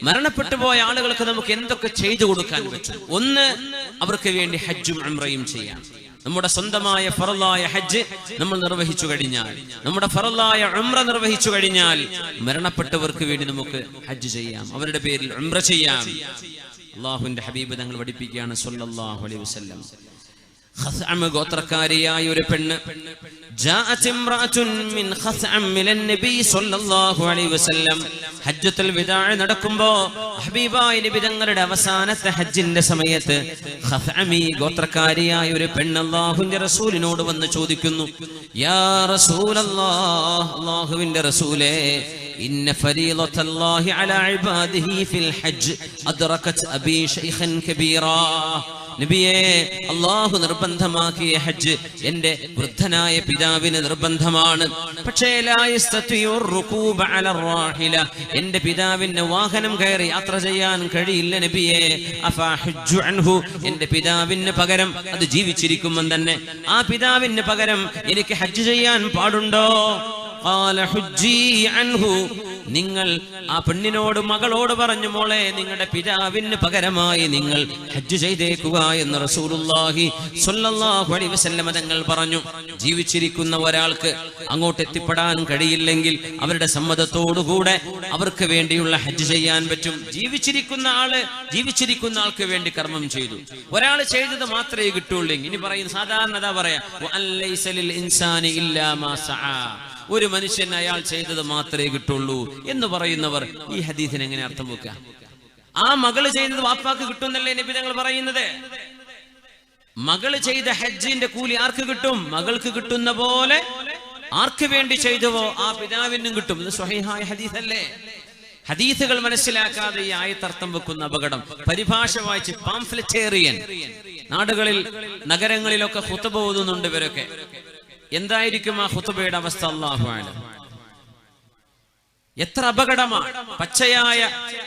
മരണപ്പെട്ടു പോയ ആളുകൾക്ക് നമുക്ക് എന്തൊക്കെ ചെയ്തു കൊടുക്കാൻ പറ്റും? ഒന്ന്, അവർക്ക് വേണ്ടി ഹജ്ജും ഉംറയും ചെയ്യാം. നമ്മുടെ സ്വന്തമായ ഫറളായ ഹജ്ജ് നമ്മൾ നിർവഹിച്ചു കഴിഞ്ഞാൽ, നമ്മുടെ ഫറളായ ഉംറ നിർവഹിച്ചു കഴിഞ്ഞാൽ, മരണപ്പെട്ടവർക്ക് വേണ്ടി നമുക്ക് ഹജ്ജ് ചെയ്യാം, അവരുടെ പേരിൽ ഉംറ ചെയ്യാം. അല്ലാഹുവിന്റെ ഹബീബ് തങ്ങൾ പഠിപ്പിക്കുകയാണ് സ്വല്ലല്ലാഹു അലൈഹി വസല്ലം. ഖസ്അം ഗോത്രക്കാരിയായ ഒരു പെണ്ണ്, ജാഅത് ഇംറഅത്തുൻ മിൻ ഖസ്അം മിനൻ നബി സ്വല്ലല്ലാഹു അലൈഹി വസല്ലം, ഹജ്ജത്തുൽ വിദാ നടക്കുമ്പോൾ ഹബീബായ നബി തങ്ങളുടെ അവസാനത്തെ ഹജ്ജിന്റെ സമയത്ത് ഖസ്അമി ഗോത്രക്കാരിയായ ഒരു പെണ്ണ് അല്ലാഹുവിന്റെ റസൂലിനോട് വന്ന് ചോദിക്കുന്നു, യാ റസൂലല്ലാഹ്, അല്ലാഹുവിന്റെ റസൂലേ, ഇന്ന ഫരീളത്തല്ലാഹി അലാ ഇബാദിഹി ഫിൽ ഹജ്ജ് അദ്റകത് അബീ ശൈഖൻ കബീറാ. നബിയേ, അല്ലാഹു നിർബന്ധമാക്കിയ ഹജ്ജ് എന്റെ വൃദ്ധനായ പിതാവിന് നിർബന്ധമാണ്. പക്ഷേ ലാ യസ്തതിഉ റുകൂബ അല റാഹില, എന്റെ പിതാവിന് വാഹനം കയറി യാത്ര ചെയ്യാൻ കഴിയില്ല നബിയേ. അഫാ ഹജ്ജു അൻഹു, എന്റെ പിതാവിന് പകരം, അത് ജീവിച്ചിരിക്കുമ്പോൾ തന്നെ ആ പിതാവിന് പകരം എനിക്ക് ഹജ്ജ് ചെയ്യാൻ പാടുണ്ടോ? ഖാല ഹുജ്ജി അൻഹു, നിങ്ങൾ ആ പെണ്ണിനോട്, മകളോട് പറഞ്ഞു, മോളെ, നിങ്ങളുടെ പിതാവിന് പകരമായി നിങ്ങൾ ഹജ്ജ് ചെയ്തേക്കുക എന്ന് റസൂലുള്ളാഹി സ്വല്ലല്ലാഹു അലൈഹി വസല്ലം തങ്ങൾ പറഞ്ഞു. ജീവിച്ചിരിക്കുന്ന ഒരാൾക്ക് അങ്ങോട്ട് എത്തിപ്പെടാൻ കഴിയില്ലെങ്കിൽ അവരുടെ സമ്മതത്തോടുകൂടെ അവർക്ക് വേണ്ടിയുള്ള ഹജ്ജ് ചെയ്യാൻ പറ്റും. ജീവിച്ചിരിക്കുന്ന ആൾക്ക് വേണ്ടി കർമ്മം ചെയ്തു, ഒരാൾ ചെയ്തത് മാത്രമേ കിട്ടുള്ളൂ. ഇനി പറയുന്ന സാധാരണ പറയാ, വഅലൈസ ലിൽ ഇൻസാനി ഇല്ലാ മാ സആ, ഒരു മനുഷ്യൻ അയാൾ ചെയ്തത് മാത്രമേ കിട്ടുള്ളൂ എന്ന് പറയുന്നവർ ഈ ഹദീസിന് എങ്ങനെ അർത്ഥം വെക്കുക? ആ മകള് ചെയ്തത് വാപ്പാക്ക് കിട്ടുന്നല്ലേ നബി തങ്ങൾ പറയുന്നത്? മകള് ചെയ്ത ഹജ്ജിന്റെ കൂലി ആർക്ക് കിട്ടും? മകൾക്ക് കിട്ടുന്ന പോലെ ആർക്ക് വേണ്ടി ചെയ്തുവോ ആ പിതാവിനും കിട്ടും. ഇത് സ്വഹീഹായ ഹദീസല്ലേ? ഹദീസുകൾ മനസ്സിലാക്കാതെ ഈ ആയത്തർത്ഥം വെക്കുന്ന അപകടം. പരിഭാഷ വായിച്ച് പാംഫ്ലെറ്റേറിയൻ നാടുകളിൽ, നഗരങ്ങളിലൊക്കെ ഖുതുബ ഓതുന്നുണ്ട് ഇവരൊക്കെ. എന്തായിരിക്കും ആ ഖുതുബയുടെ അവസ്ഥ? അല്ലാഹു അഅലം. എത്ര അപകടമാണ്! പച്ചയായ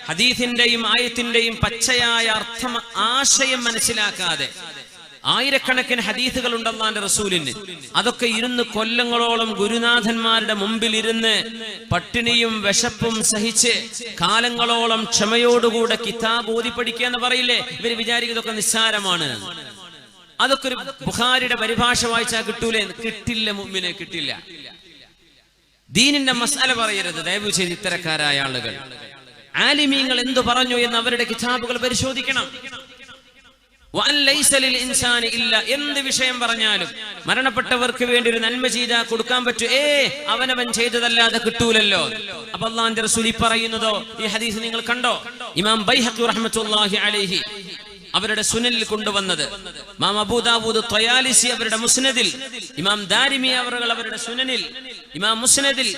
ഹദീസിന്റെയും ആയത്തിന്റെയും പച്ചയായ അർത്ഥം, ആശയം മനസ്സിലാക്കാതെ ആയിരക്കണക്കിന് ഹദീസുകൾ ഉണ്ട് അല്ലാഹുവിന്റെ റസൂലിന്. അതൊക്കെ ഇരുന്ന് കൊല്ലങ്ങളോളം ഗുരുനാഥന്മാരുടെ മുമ്പിൽ ഇരുന്ന് പട്ടിണിയും വിശപ്പും സഹിച്ച് കാലങ്ങളോളം ക്ഷമയോടുകൂടെ കിതാബ് ഓതി പഠിക്കുക എന്ന് പറയില്ലേ? ഇവര് വിചാരിക്കുന്നതൊക്കെ നിസ്സാരമാണ്. അതൊക്കെ ഒരു ബുഖാരിയുടെ പരിഭാഷ വായിച്ചാൽ കിട്ടൂലേ? കിട്ടില്ല, മുഅ്മിനെ കിട്ടില്ല. ദീനിന്റെ മസ്അല പറയരുത് ദയവ് ചെയ്ത് ഇത്തരക്കാരായ ആളുകൾ. ആലിമീങ്ങൾ എന്തു പറഞ്ഞു എന്ന് അവരുടെ കിതാബുകൾ പരിശോധിക്കണം. വഅലൈസ ലിൽ ഇൻസാനി ഇല്ല, എന്ത് വിഷയം പറഞ്ഞാലും മരണപ്പെട്ടവർക്ക് വേണ്ടി ഒരു നന്മ ചെയ്താൽ കൊടുക്കാൻ പറ്റൂ. അവനവൻ ചെയ്തതല്ലാതെ കിട്ടൂലല്ലോ. അപ്പൊ അല്ലാഹുവിന്റെ റസൂൽ പറയുന്നതോ ഈ ഹദീസ് നിങ്ങൾ കണ്ടോ? ഇമാം ബൈഹഖി റഹ്മത്തുള്ളാഹി അലൈഹി അവരുടെ സുനനിൽ കൊണ്ടുവന്നത്, ഇമാം അബൂ ദാവൂദ് ത്വയാലിസി അവരുടെ മുസ്നദിൽ, ഇമാം ദാരിമി അവരുടെ സുനനിൽ, ഇമാം മുസ്നദിൽ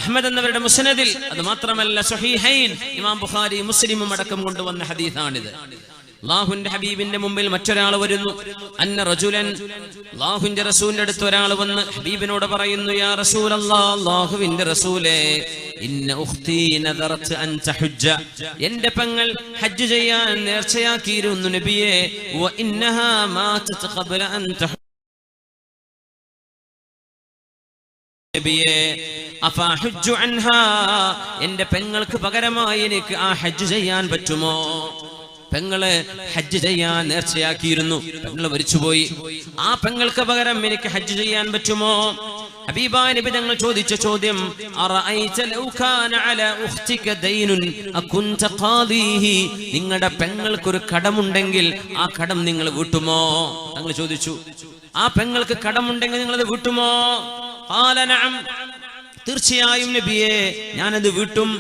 അഹ്മദ് എന്നവരുടെ മുസ്നദിൽ, അത് മാത്രമല്ല സ്വഹീഹൈൻ ഇമാം ബുഖാരി മുസ്ലിമും അടക്കം കൊണ്ടുവന്ന ഹദീസാണിത്. അല്ലാഹുവിന്റെ ഹബീബിന്റെ മുമ്പിൽ മറ്റൊരാൾ വരുന്നു. അന്ന റജുലൻ, അല്ലാഹുവിന്റെ റസൂലിന്റെ അടുത്ത് ഒരാൾ വന്ന് ഹബീബിനോട് പറയുന്നു, യാ റസൂലല്ലാഹ്, അല്ലാഹുവിന്റെ റസൂലേ, ഇന്ന ഉഖ്തി നദറത് അൻ തഹജ്ജ, എന്റെ പെങ്ങൾ ഹജ്ജ് ചെയ്യാൻ നേർച്ചയാക്കിയിരുന്നു നബിയേ. വ ഇന്നഹാ മാതത് ഖബ്ല അൻ തഹജ്ജ നബിയേ അഫാ ഹജ്ജു അൻഹാ, എന്റെ പെങ്ങൾക്ക് പകരമായി എനിക്ക് ആ ഹജ്ജ് ചെയ്യാൻ പറ്റുമോ? പെങ്ങള് ഹജ്ജ് ചെയ്യാൻ നേർച്ചയാക്കിയിരുന്നു, പെങ്ങള് മരിച്ചുപോയി. ആ പെങ്ങൾക്ക് പകരം എനിക്ക് ഹജ്ജ് ചെയ്യാൻ പറ്റുമോ? ഹബീബായ നബി തങ്ങൾ ചോദിച്ച ചോദ്യം, അറഅയ്ത ലൗ കാന അലാ ഉഖ്തിക ദൈനുൻ അകുൻത ഖാദിഹി, നിങ്ങളുടെ പെങ്ങൾക്കൊരു കടമുണ്ടെങ്കിൽ ആ കടം നിങ്ങൾ വീട്ടുമോ? തങ്ങൾ ചോദിച്ചു, ആ പെങ്ങൾക്ക് കടമുണ്ടെങ്കിൽ നിങ്ങൾ അത് വീട്ടുമോ? ഖാല നഅം, തീർച്ചയായും നബിയെ, ഞാനത് വീട്ടും.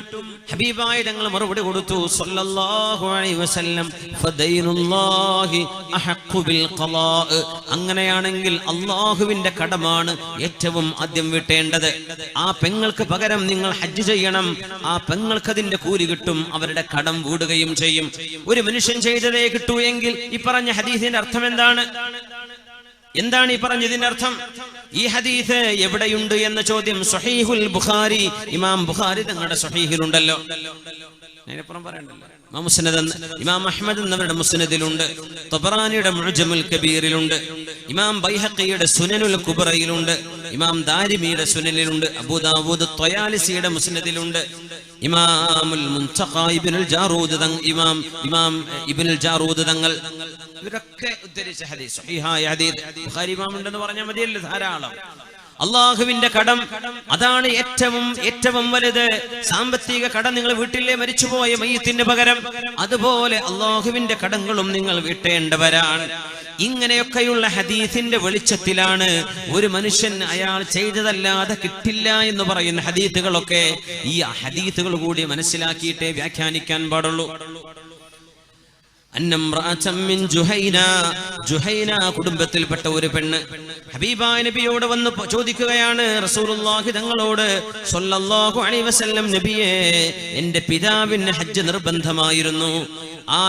ഹബീബായ തങ്ങൾ മറുപടി കൊടുത്തു സല്ലല്ലാഹു അലൈഹി വസല്ലം, ഫദൈനുല്ലാഹി അഹഖു ബിൽ ഖളാ, അങ്ങനെയാണെങ്കിൽ അല്ലാഹുവിന്റെ കടമാണ് ഏറ്റവും ആദ്യം വീട്ടേണ്ടത്. ആ പെങ്ങൾക്ക് പകരം നിങ്ങൾ ഹജ്ജ് ചെയ്യണം, ആ പെങ്ങൾക്ക് അതിന്റെ കൂലി കിട്ടും, അവരുടെ കടം വീടുകയും ചെയ്യും. ഒരു മനുഷ്യൻ ചെയ്തതേ കിട്ടൂ എങ്കിൽ ഈ പറഞ്ഞ ഹദീസിന്റെ അർത്ഥം എന്താണ്? എന്താണ് ഈ പറഞ്ഞതിന്റെ അർത്ഥം? ഈ ഹദീസ് എവിടെയുണ്ട് എന്ന ചോദ്യം സ്വഹീഹുൽ ബുഖാരി, ഇമാം ബുഖാരി തങ്ങളുടെ സ്വഹീഹിലുണ്ടല്ലോ. അതിനപ്പുറം പറയണ്ടല്ലോ. ഇമാം അഹ്മദ് എന്നവരുടെ മുസ്നദിലുണ്ട്, തബറാനിയുടെ മുഅ്ജമുൽ കബീറിലുണ്ട്, ഇമാം ബൈഹഖിയുടെ സുനനുൽ കുബ്രയിലുണ്ട്, ഇമാം ദാരിമിയുടെ സുനനിലുണ്ട്, അബൂ ദാവൂദ് ത്വയാലിസിയുടെ മുസ്നദിലുണ്ട്. ഇമാമുൽ മുൻതഖ ഇബ്നുൽ ജാറൂദ് ഇമാം ഇബ്നുൽ ജാറൂദ് തങ്ങൾ ഇവരൊക്കെ ഉദ്ധരിച്ച ഹദീസ് സ്വഹീഹായ ഹദീസ്. ബുഖാരി ഇമാം ഉണ്ടെന്ന് പറഞ്ഞാൽ മതിയല്ലോ, ധാരാളം. അള്ളാഹുവിന്റെ കടം അതാണ് ഏറ്റവും വലുത്. സാമ്പത്തിക കടം നിങ്ങൾ വീട്ടിലെ മരിച്ചുപോയ മയ്യത്തിന് പകരം അതുപോലെ അള്ളാഹുവിന്റെ കടങ്ങളും നിങ്ങൾ വീട്ടേണ്ടവരാണ്. ഇങ്ങനെയൊക്കെയുള്ള ഹദീസിന്റെ വെളിച്ചത്തിലാണ് ഒരു മനുഷ്യൻ അയാൾ ചെയ്തതല്ലാതെ കിട്ടില്ല എന്ന് പറയുന്ന ഹദീസുകളൊക്കെ ഈ ഹദീസുകൾ കൂടി മനസ്സിലാക്കിയിട്ടേ വ്യാഖ്യാനിക്കാൻ പാടുള്ളൂ. ജുഹൈന കുടുംബത്തിൽപ്പെട്ട ഒരു പെണ്ണ് ഹബീബായ നബിയോട് വന്ന് ചോദിക്കുകയാണ്, റസൂലുള്ളാഹി തങ്ങളോട് സ്വല്ലല്ലാഹു അലൈഹി വസല്ലം, നബിയേ, എന്റെ പിതാവിന് ഹജ്ജ് നിർബന്ധമായിരുന്നു. ആ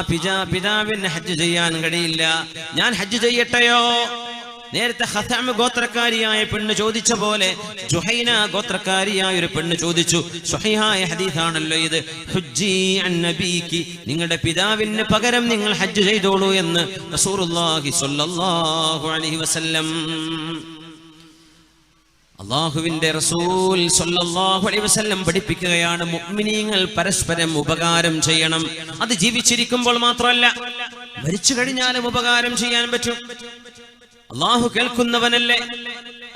പിതാവിന് ഹജ്ജ് ചെയ്യാൻ കഴിയില്ല, ഞാൻ ഹജ്ജ് ചെയ്യട്ടെയോ? നേരത്തെ ഖസാം ഗോത്രക്കാരിയായ പെണ്ണ് ചോദിച്ച പോലെ ജുഹൈന ഗോത്രക്കാരിയായ ഒരു പെണ്ണ് ചോദിച്ചു. സ്വഹീഹായ ഹദീസാണല്ലോ ഇത്. ഹുജ്ജി അൻ നബീകി, നിങ്ങളുടെ പിതാവിന് പകരം നിങ്ങൾ ഹജ്ജ് ചെയ്തോളൂ എന്ന് റസൂലുള്ളാഹി സ്വല്ലല്ലാഹു അലൈഹി വസല്ലം. അല്ലാഹുവിന്റെ റസൂൽ സ്വല്ലല്ലാഹു അലൈഹി വസല്ലം പഠിപ്പിക്കുകയാണ്, മുഅ്മിനീങ്ങൾ പരസ്പരം ഉപകാരം ചെയ്യണം. അത് ജീവിച്ചിരിക്കുമ്പോൾ മാത്രമല്ല, മരിച്ചു കഴിഞ്ഞാലും ഉപകാരം ചെയ്യാൻ പറ്റും. അല്ലാഹു കേൾക്കുന്നവനല്ലേ.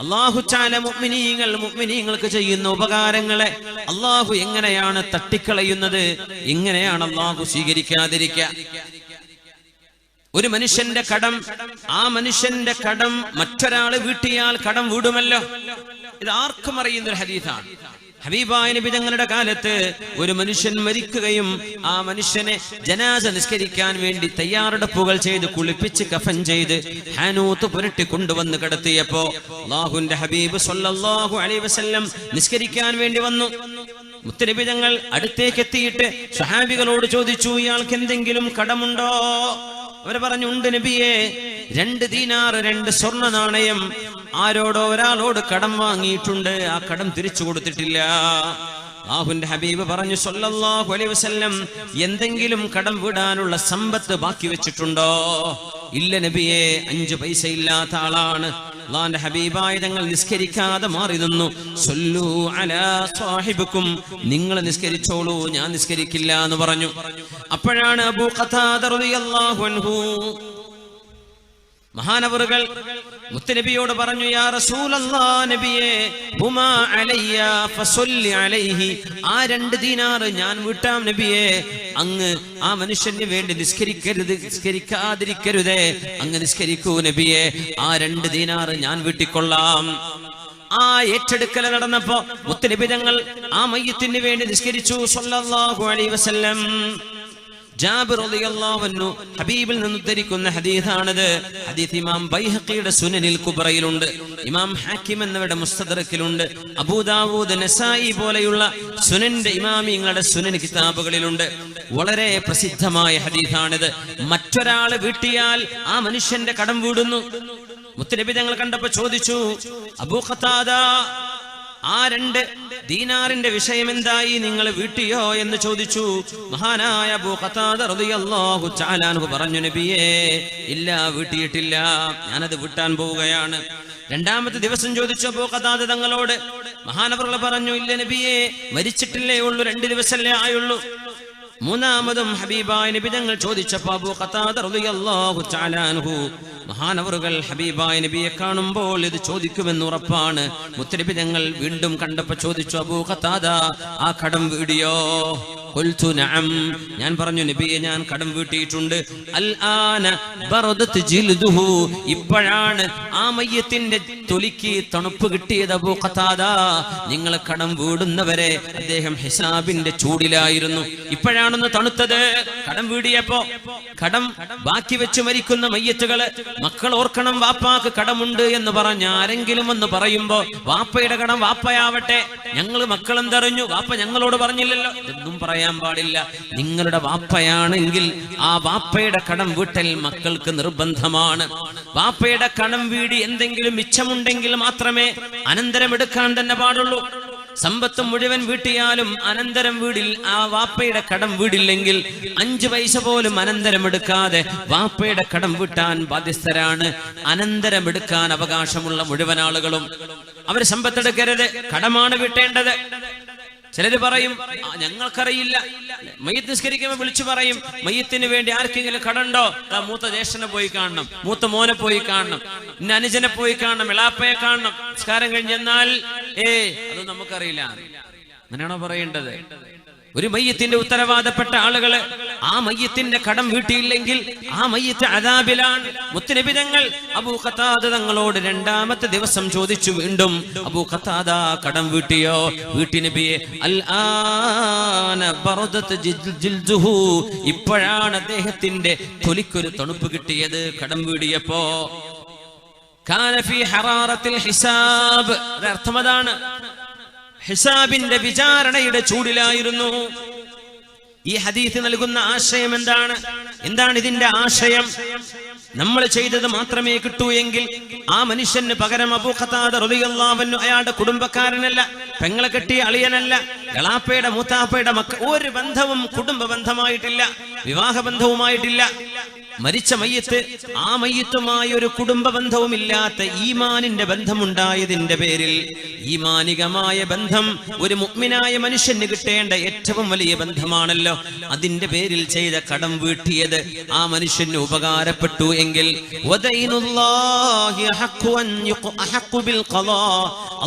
അല്ലാഹു തആല മുഅ്മിനീങ്ങൾക്ക് ചെയ്യുന്ന ഉപകാരങ്ങളെ അല്ലാഹു എങ്ങനെയാണ് തട്ടിക്കളയുന്നത്, എങ്ങനെയാണ് അല്ലാഹു സ്വീകരിക്കാതിരിക്കുക? ഒരു മനുഷ്യന്റെ കടം, ആ മനുഷ്യന്റെ കടം മറ്റൊരാള് വീട്ടിയാൽ കടം വീടുമല്ലോ. ഇത് ആർക്കും അറിയുന്ന ഒരു ഹദീസാണ്. ഹബീബായ നബി തങ്ങളുടെ കാലത്ത് ഒരു മനുഷ്യൻ മരിക്കുകയും ആ മനുഷ്യനെ ജനാസ നിസ്കരിക്കാൻ വേണ്ടി തയ്യാറെടുപ്പുകൾ ചെയ്ത് കുളിപ്പിച്ച് കഫൻ ചെയ്ത് ഹാനൂത്ത് പുരട്ടി കൊണ്ടുവന്ന് കിടത്തിയപ്പോ അല്ലാഹുവിന്റെ ഹബീബ് സ്വല്ലല്ലാഹു അലൈഹി വസല്ലം നിസ്കരിക്കാൻ വേണ്ടി വന്നു. മുത്തനബി തങ്ങൾ അടുത്തേക്ക് എത്തിയിട്ട് സ്വഹാബികളോട് ചോദിച്ചു, ഇയാൾക്ക് എന്തെങ്കിലും കടമുണ്ടോ? അവർ പറഞ്ഞു, ഉണ്ട് നബിയെ, 2 ദീനാർ 2 സ്വർണ്ണ നാണയം ആരോടോ ഒരാളോട് കടം വാങ്ങിയിട്ടുണ്ട്, ആ കടം തിരിച്ചു കൊടുത്തിട്ടില്ല. അല്ലാഹുവിന്റെ ഹബീബ് പറഞ്ഞു സ്വല്ലല്ലാഹു അലൈഹി വസല്ലം, എന്തെങ്കിലും കടം വീടാനുള്ള സമ്പത്ത് ബാക്കി വെച്ചിട്ടുണ്ടോ? ഇല്ല നബിയെ, 5 പൈസ ഇല്ലാത്ത ആളാണ്. അല്ലാഹുവിന്റെ ഹബീബായ തങ്ങൾ നിസ്കരിക്കാതെ മാറി നിന്നു. സ്വല്ലു അലാ സാഹിബിക്കും, നിങ്ങൾ നിസ്കരിച്ചോളൂ, ഞാൻ നിസ്കരിക്കില്ല എന്ന് പറഞ്ഞു. അപ്പോഴാണ് അബൂ ഖതാദ റളിയല്ലാഹു അൻഹു മഹാനവറുകൾ മുത്തനബിയോട് പറഞ്ഞു, യാ റസൂലല്ലാഹ്, നബിയേ, ഹുമാ അലയ്യ ഫസല്ലി അലൈഹി, ആ 2 ദീനാർ ഞാൻ വീട്ടാം നബിയേ, അങ്ങ് ആ മനുഷ്യന് വേണ്ടി നിസ്കരിക്കാതിരിക്കരുതേ, അങ്ങ് നിസ്കരിക്കൂ നബിയേ, ആ 2 ദീനാർ ഞാൻ വീട്ടിക്കൊള്ളാം. ആ ഏറ്റെടുക്കൽ നടന്നപ്പോ മുത്തനബി തങ്ങൾ ആ മയ്യത്തിന് വേണ്ടി നിസ്കരിച്ചു സ്വല്ലല്ലാഹു അലൈഹി വസല്ലം. ജാബിർ റളിയല്ലാഹു അൻഹു ഹബീബിൽ നിന്ന് ഉദ്ധരിക്കുന്ന ഹദീസാണിത്. ഹദീസ് ഇമാം ബൈഹഖിയുടെ സുനനിൽ കുബ്രയിലുണ്ട്, ഇമാം ഹാക്കിം എന്നിവരുടെ മുസ്തദറക്കിലുണ്ട്, അബൂ ദാവൂദ്, നസായി പോലെയുള്ള സുനന്റെ ഇമാമിങ്ങളുടെ സുനൻ കിതാബുകളിലുണ്ട്. വളരെ പ്രസിദ്ധമായ ഹദീസാണിത്. മറ്റൊരാള് വീട്ടിയാൽ ആ മനുഷ്യന്റെ കടം വീടുന്നു. മുത്തനബി തങ്ങൾ കണ്ടപ്പോ ചോദിച്ചു, അബൂ ഖതാദ, ആ 2 ദീനാറിന്റെ വിഷയം എന്തായി, നിങ്ങൾ വീട്ടിയോ എന്ന് ചോദിച്ചു. മഹാനായ അബൂ ഖതാദ റളിയല്ലാഹു തആല അൻഹു പറഞ്ഞു, നബിയേ, ഇല്ല, വീട്ടിയിട്ടില്ല, ഞാനത് വീട്ടാൻ പോവുകയാണ്. 2ാമത്തെ ദിവസം ചോദിച്ചു അബൂ ഖതാദ തങ്ങളോട്. മഹാനവറുകൾ പറഞ്ഞു, ഇല്ല നബിയേ, മരിച്ചിട്ടില്ലേ ഉള്ളൂ, 2 ദിവസമല്ലേ ആയുള്ളൂ. 3ാമതും ഹബീബായ നബി തങ്ങൾ ചോദിച്ചപ്പോൾ അബൂ ഖതാദ റളിയല്ലാഹു തആല അൻഹു മഹാനവറുകൾ ഹബീബായ നബിയെ കാണുമ്പോൾ ഇത് ചോദിക്കുമെന്ന് ഉറപ്പാണ്. മുത്തനബി തങ്ങൾ വീണ്ടും കണ്ടപ്പോൾ ചോദിച്ചു, അബൂ ഖതാദ, ആ കടം വീടിയോ? ഖുൽതു നഅം, ഞാൻ പറഞ്ഞു നബിയെ, ഞാൻ കടം വീട്ടിയിട്ടുണ്ട്. അൽ ആന ബറദത് ജിൽദുഹു, ഇപ്പോഴാണ് ആ മയ്യത്തിന്റെ തൊലിക്ക് തണുപ്പ് കിട്ടിയത്. അബൂ ഖതാദ, നിങ്ങൾ കടം വീടുന്നവരെ അദ്ദേഹം ഹിസാബിന്റെ ചൂടിലായിരുന്നു, ഇപ്പോഴാണെന്ന് തണുത്തത്. കടം വീടിയപ്പോ കടം ബാക്കി വെച്ച് മരിക്കുന്ന മയ്യത്തുകള് മക്കൾ ഓർക്കണം, വാപ്പാക്ക് കടമുണ്ട് എന്ന് പറഞ്ഞ ആരെങ്കിലും എന്ന് പറയുമ്പോ വാപ്പയുടെ കടം വാപ്പയാവട്ടെ, ഞങ്ങൾ മക്കളെന്തറിഞ്ഞു, വാപ്പ ഞങ്ങളോട് പറഞ്ഞില്ലല്ലോ, ഇതൊന്നും പറയാൻ പാടില്ല. നിങ്ങളുടെ വാപ്പയാണെങ്കിൽ ആ വാപ്പയുടെ കടം വീട്ടൽ മക്കൾക്ക് നിർബന്ധമാണ്. വാപ്പയുടെ കടം വീടി എന്തെങ്കിലും മിച്ചമുണ്ടെങ്കിൽ മാത്രമേ അനന്തരം എടുക്കാൻ തന്നെ പാടുള്ളൂ. സമ്പത്ത് മുഴുവൻ വീട്ടിയാലും അനന്തരം വീടിൽ ആ വാപ്പയുടെ കടം വീടില്ലെങ്കിൽ 5 പൈസ പോലും അനന്തരം എടുക്കാതെ വാപ്പയുടെ കടം വീട്ടാൻ ബാധ്യസ്ഥരാണ്. അനന്തരം എടുക്കാൻ അവകാശമുള്ള മുഴുവൻ ആളുകളും അവർ സമ്പത്തെടുക്കരുത്, കടമാണ് വീട്ടേണ്ടത്. ചിലര് പറയും ഞങ്ങൾക്കറിയില്ല. മയ്യത്ത് നിസ്കരിക്കുമ്പോൾ വിളിച്ചു പറയും മയ്യത്തിന് വേണ്ടി ആർക്കെങ്കിലും കടണ്ടോ, മൂത്ത ജ്യേഷ്ഠനെ പോയി കാണണം, മൂത്ത മോനെ പോയി കാണണം, ഇന്ന അനുജനെ പോയി കാണണം, എളാപ്പയെ കാണണം. നിസ്കാരം കഴിഞ്ഞെന്നാൽ അത് നമുക്കറിയില്ല. അങ്ങനെയാണോ പറയേണ്ടത്? ഒരു മയ്യത്തിന്റെ ഉത്തരവാദപ്പെട്ട ആളുകള് ആ മയ്യത്തിന്റെ കടം വീട്ടിയില്ലെങ്കിൽ ആ മയ്യത്ത് അദാബിലാണ്. മുത്തുനബി തങ്ങൾ അബൂ ഖതാദ തങ്ങളോട് രണ്ടാമത്തെ ദിവസം ചോദിച്ചു വീണ്ടും, അബൂ ഖതാദ കടം വീട്ടിയോ? വീട്ടി നബിയെ. അൽആന ബറദത് ജിൽദുഹു, ഇപ്പോഴാണ് അദ്ദേഹത്തിന്റെ തൊലിക്കൊരു തണുപ്പ് കിട്ടിയത് കടം വീടിയപ്പോ. കാന ഫീ ഹറാറത്തിൽ ഹിസാബ്, അർത്ഥം അതാണ്, ഹിസാബിന്റെ വിചാരണയുടെ ചൂടിലായിരുന്നു. ഈ ഹദീസ് നൽകുന്ന ആശയം എന്താണ്? ഇതിന്റെ ആശയം? നമ്മൾ ചെയ്തത് മാത്രമേ കിട്ടൂ എങ്കിൽ ആ മനുഷ്യന് പകരം അബൂ ഖതാദ റളിയല്ലാഹു അൻഹു അയാളുടെ കുടുംബക്കാരനല്ല, പെങ്ങളെ കെട്ടിയ അളിയനല്ല, എളാപ്പയുടെ മൂത്താപ്പയുടെ ഒരു ബന്ധവും കുടുംബ ബന്ധമായിട്ടില്ല, വിവാഹ ബന്ധവുമായിട്ടില്ല. മരിച്ച മയ്യത്ത് ആ മയ്യത്തുമായി ഒരു കുടുംബ ബന്ധവുമില്ലാത്ത ഈമാനിന്റെ ബന്ധമുണ്ടായതിന്റെ പേരിൽ, ഈമാനികമായ ബന്ധം ഒരു മുഅ്മിനായ മനുഷ്യന് കിട്ടേണ്ട ഏറ്റവും വലിയ ബന്ധമാണല്ലോ, അതിന്റെ പേരിൽ ചെയ്ത കടം വീട്ടിയത് ആ മനുഷ്യന് ഉപകാരപ്പെട്ടു എങ്കിൽ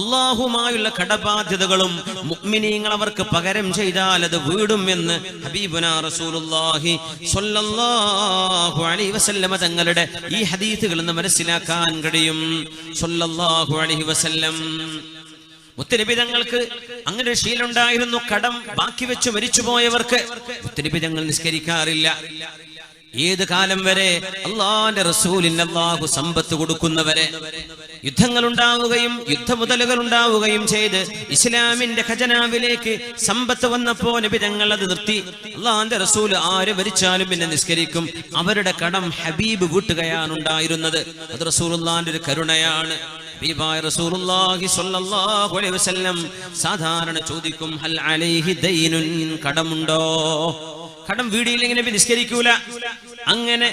അല്ലാഹുമായുള്ള കടബാധ്യതകളും മുഅ്മിനീങ്ങൾ അവർക്ക് പകരം ചെയ്താൽ അത് വീടും എന്ന് ഹബീബുനാ റസൂലുള്ളാഹി സ്വല്ലല്ലാഹു അലൈഹി വസല്ലം തങ്ങളുടെ ഈ ഹദീസുകളിൽ നിന്ന് മനസ്സിലാക്കാൻ കഴിയും. സ്വല്ലല്ലാഹു അലൈഹി വസല്ലം മുത്തുനബി തങ്ങൾക്ക് അങ്ങനെ ഒരു ശീലമുണ്ടായിരുന്നു. കടം ബാക്കി വെച്ച് മരിച്ചുപോയവർക്ക് മുത്തുനബി തങ്ങൾ നിസ്കരിക്കാറില്ല. ഏത് കാലം വരെ? അല്ലാഹുവിന്റെ റസൂലിന് അല്ലാഹു സമ്പത്ത് കൊടുക്കുന്നവരെ. യുദ്ധങ്ങൾ ഉണ്ടാവുകയും യുദ്ധമുതലുകൾ ഉണ്ടാവുകയും ചെയ്ത് ഇസ്ലാമിന്റെ ഖജനാവിലേക്ക് സമ്പത്ത് വന്നപ്പോ നബി തങ്ങൾ അത് നിർത്തി. അല്ലാഹുവിന്റെ റസൂൽ ആര് മരിച്ചാലും പിന്നെ നിസ്കരിക്കും. അവരുടെ കടം ഹബീബ് വീട്ടുകയാണ് ഉണ്ടായിരുന്നത്. അത് റസൂലുള്ളാഹിന്റെ ഒരു കരുണയാണ്. ഹബീബായ റസൂലുള്ളാഹി സ്വല്ലല്ലാഹു അലൈഹി വസല്ലം സാധാരണ ചോദിക്കും, ഹൽ അലൈഹി ദൈനുൻ, കടമുണ്ടോ? കടം വീടിയില്ലെങ്കിൽ നബി നിസ്കരിക്കൂല. അങ്ങനെ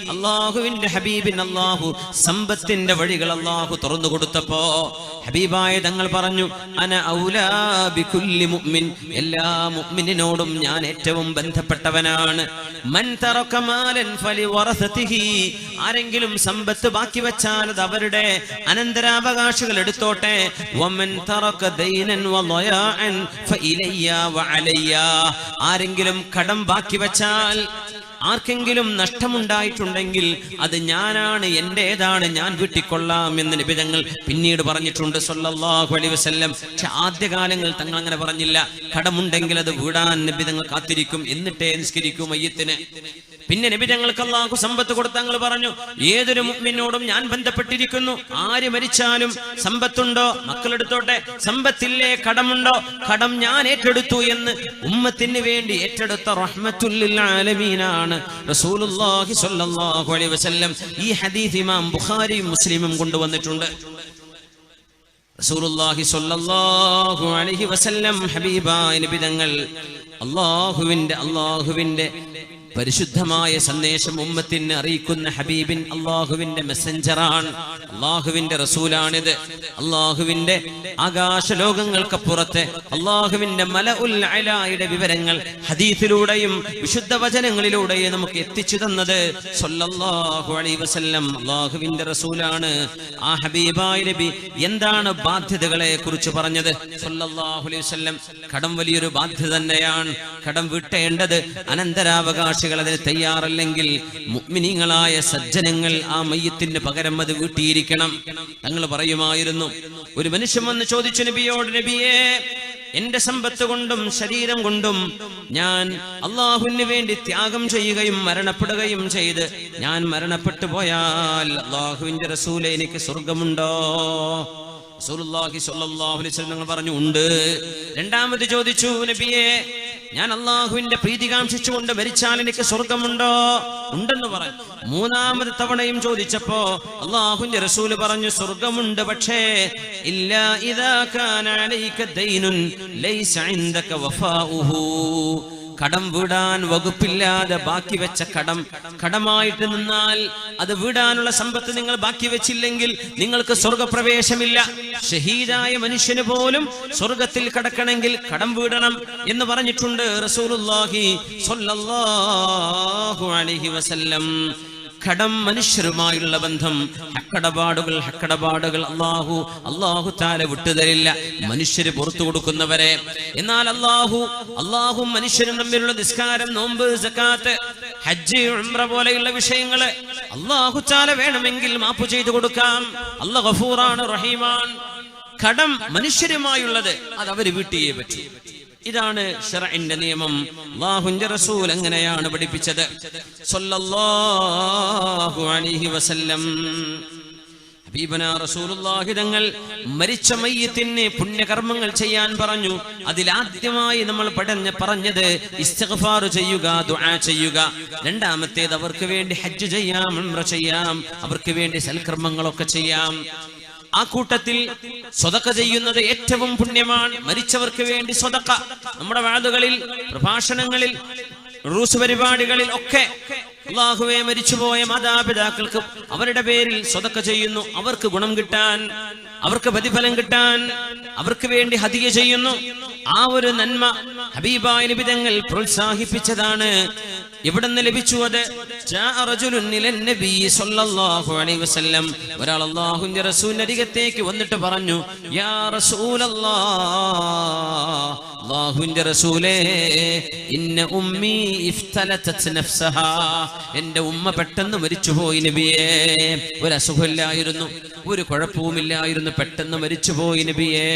അല്ലാഹുവിന്റെ ഹബീബിന് അല്ലാഹു സമ്പത്തിന്റെ വഴികൾ അല്ലാഹു തുറന്നു കൊടുത്തപ്പോ ഹബീബായ തങ്ങൾ പറഞ്ഞു, അന ഔലാ ബികുല്ലി മുഅ്മിൻ, എല്ലാ മുഅ്മിനിനോടും ഞാൻ ഏറ്റവും ബന്ധപ്പെട്ടവനാണ്. മൻ തറക മാലൻ ഫലിവറസതിഹി, ആരെങ്കിലും സമ്പത്ത് ബാക്കി വെച്ചാൽ അത് അവരുടെ അനന്തരാവകാശികൾ എടുത്തോട്ടെ. വമൻ തറക ദൈനൻ വളയാഅൻ ഫഇലയ്യ വഅലയ്യ, ആരെങ്കിലും കടം ബാക്കി വെച്ചാൽ, ആർക്കെങ്കിലും നഷ്ടമുണ്ടായിട്ടുണ്ടെങ്കിൽ അത് ഞാനാണ്, എന്റേതാണ്, ഞാൻ വീട്ടിക്കൊള്ളാം എന്ന് നബി തങ്ങൾ പിന്നീട് പറഞ്ഞിട്ടുണ്ട് സ്വല്ലല്ലാഹു അലൈഹി വസല്ലം. പക്ഷെ ആദ്യകാലങ്ങളിൽ തങ്ങൾ അങ്ങനെ പറഞ്ഞില്ല. കടമുണ്ടെങ്കിൽ അത് വീടാൻ നബി തങ്ങൾ കാത്തിരിക്കും, എന്നിട്ടേ നിസ്കരിക്കും മയ്യത്തിന്. പിന്നെ നബി തങ്ങൾക്ക് അല്ലാഹു സമ്പത്ത് കൊടുത്ത തങ്ങൾ പറഞ്ഞു, ഏതൊരു മുഅ്മിനോടും ഞാൻ ബന്ധപ്പെട്ടിരിക്കുന്നു. ആര് മരിച്ചാലും സമ്പത്തുണ്ടോ മക്കളെടുത്തോട്ടെ, സമ്പത്തില്ലേ കടമുണ്ടോ, കടം ഞാൻ ഏറ്റെടുത്തു എന്ന് ഉമ്മത്തിന് വേണ്ടി ഏറ്റെടുത്ത റഹ്മത്തുൽ ലിൽ ആലമീനാണ് റസൂലുള്ളാഹി സ്വല്ലല്ലാഹു അലൈഹി വസല്ലം. ഈ ഹദീസ് ഇമാം ബുഖാരിയും മുസ്ലിമും കൊണ്ടുവന്നിട്ടുണ്ട്. റസൂലുള്ളാഹി സ്വല്ലല്ലാഹു അലൈഹി വസല്ലം ഹബീബായ നബി തങ്ങൾ അല്ലാഹുവിന്റെ പരിശുദ്ധമായ സന്ദേശം ഉമ്മത്തിന് അറിയിക്കുന്ന ഹബീബിൻ അല്ലാഹുവിന്റെ മെസ്സഞ്ചറാണ്, അല്ലാഹുവിന്റെ റസൂലാണിത്. അല്ലാഹുവിന്റെ ആകാശ ലോകങ്ങൾക്കപ്പുറത്തെ അല്ലാഹുവിന്റെ മലഉൽ അലായുടെ വിവരങ്ങൾ ഹദീസിലൂടെയും വിശുദ്ധ വചനങ്ങളിലൂടെയും നമുക്ക് എത്തിച്ചു തന്നത് സ്വല്ലല്ലാഹു അലൈഹി വസല്ലം അല്ലാഹുവിന്റെ റസൂലാണ്. ആ ഹബീബായ നബി എന്താണ് ബാധ്യതകളെ കുറിച്ച് പറഞ്ഞത്? സ്വല്ലല്ലാഹു അലൈഹി വസല്ലം, കടം വലിയൊരു ബാധ്യത തന്നെയാണ്. കടം വീട്ടേണ്ടത് അനന്തരാവകാശ അതിന് തയ്യാറല്ലെങ്കിൽ മുഅ്മിനീങ്ങളായ സജ്ജനങ്ങൾ ആ മയ്യത്തിന് പകരം അത് വീട്ടിയിരിക്കണം. തങ്ങൾ പറയുമായിരുന്നു, ഒരു മനുഷ്യൻ വന്ന് ചോദിച്ചു നബിയോട്, നബിയേ, എന്റെ സമ്പത്ത് കൊണ്ടും ശരീരം കൊണ്ടും ഞാൻ അല്ലാഹുവിന് വേണ്ടി ത്യാഗം ചെയ്യുകയും മരണപ്പെടുകയും ചെയ്ത് ഞാൻ മരണപ്പെട്ടു പോയാൽ അല്ലാഹുവിന്റെ റസൂലേ, എനിക്ക് സ്വർഗമുണ്ടോ? റസൂലുള്ളാഹി സ്വല്ലല്ലാഹു അലൈഹി വസല്ലം പറഞ്ഞു, ഉണ്ട്. രണ്ടാമത് ചോദിച്ചു, നബിയേ, ഞാൻ അള്ളാഹുവിന്റെ പ്രീതി കാംക്ഷിച്ചുകൊണ്ട് മരിച്ചാൽ എനിക്ക് സ്വർഗമുണ്ടോ? ഉണ്ടെന്ന് പറഞ്ഞു. മൂന്നാമത്തെ തവണയും ചോദിച്ചപ്പോ അള്ളാഹുവിന്റെ റസൂല് പറഞ്ഞു, സ്വർഗമുണ്ട്, പക്ഷേ ഇല്ലാ ഇദാ കാന അലൈക ദൈനുൻ ലൈസ ഇൻദക വഫാഉഹു. കടം വീടാൻ വകുപ്പില്ലാതെ ബാക്കി വെച്ച കടമായിട്ട് നിന്നാൽ അത് വീടാനുള്ള സമ്പത്ത് നിങ്ങൾ ബാക്കി വെച്ചില്ലെങ്കിൽ നിങ്ങൾക്ക് സ്വർഗപ്രവേശമില്ല. ഷഹീദായ മനുഷ്യന് പോലും സ്വർഗത്തിൽ കടക്കണമെങ്കിൽ കടം വീടണം എന്ന് പറഞ്ഞിട്ടുണ്ട് റസൂലുള്ളാഹി സ്വല്ലല്ലാഹു അലൈഹി വസല്ലം. കടം, മനുഷ്യരുമായുള്ള ബന്ധം, ഹക്കടപാടുകൾ അള്ളാഹു താല വിട്ടുതരില്ല മനുഷ്യര് പുറത്തു കൊടുക്കുന്നവരെ. എന്നാൽ അള്ളാഹു മനുഷ്യരും തമ്മിലുള്ള നിസ്കാരം, നോമ്പ്, സക്കാത്ത്, ഹജ്ജ്, ഉംറ പോലെയുള്ള വിഷയങ്ങള് അള്ളാഹു താല വേണമെങ്കിൽ മാപ്പ് ചെയ്തു കൊടുക്കാം. അല്ലാഹു ഗഫൂറാണ്, റഹീമാൻ. കടം മനുഷ്യരുമായുള്ളത് അത് അവര് വീട്ടിയേ പറ്റൂ. ഇതാണ് ശറഇന്റെ നിയമം. അല്ലാഹുവിന്റെ റസൂൽ അങ്ങനെയാണ് പഠിപ്പിച്ചത് സ്വല്ലല്ലാഹു അലൈഹി വസല്ലം. ഹബീബനാ റസൂലുള്ളാഹി തങ്ങൾ മരിച്ച മയ്യിത്തിന് പുണ്യകർമ്മങ്ങൾ ചെയ്യാൻ പറഞ്ഞു. അതിലാദ്യമായി നമ്മൾ പറഞ്ഞത് ഇസ്തിഗ്ഫാർ ചെയ്യുക, ദുആ ചെയ്യുക. രണ്ടാമത്തേത് അവർക്ക് വേണ്ടി ഹജ്ജ് ചെയ്യാം, ഉംറ ചെയ്യാം, അവർക്ക് വേണ്ടി സൽക്കർമ്മങ്ങളൊക്കെ ചെയ്യാം. ആ കൂട്ടത്തിൽ സ്വതക്ക ചെയ്യുന്നത് ഏറ്റവും പുണ്യമാണ്. മരിച്ചവർക്ക് വേണ്ടി സ്വതക്ക നമ്മുടെ വാദുകളിൽ, പ്രഭാഷണങ്ങളിൽ, റൂസ് പരിപാടികളിൽ ഒക്കെ അല്ലാഹുവേ മരിച്ചുപോയ മാതാപിതാക്കൾക്ക് അവരുടെ പേരിൽ സ്വതക്ക ചെയ്യുന്നു. അവർക്ക് ഗുണം കിട്ടാൻ, അവർക്ക് പ്രതിഫലം കിട്ടാൻ അവർക്ക് വേണ്ടി ഹദിയ ചെയ്യുന്നു. ആ ഒരു നന്മ ഹബീബായ നബി തങ്ങൾ പ്രോത്സാഹിപ്പിച്ചതാണ്. എവിടെന്ന് ലഭിച്ചു അത്? ഒരാൾ അല്ലാഹുവിന്റെ റസൂലിന്റെ അരികത്തേക്ക് വന്നിട്ട് പറഞ്ഞു, യാ റസൂലല്ലാഹ്, അല്ലാഹുവിന്റെ റസൂലേ, ഇന്ന ഉമ്മി ഇഫ്തലതത് നഫ്സഹാ, എന്റെ ഉമ്മ പെട്ടെന്ന് മരിച്ചുപോയി നബിയേ. ഒരു അസുഖമില്ലായിരുന്നു, ഒരു കുഴപ്പവുമില്ലായിരുന്നു, പെട്ടെന്ന് മരിച്ചുപോയി നബിയേ.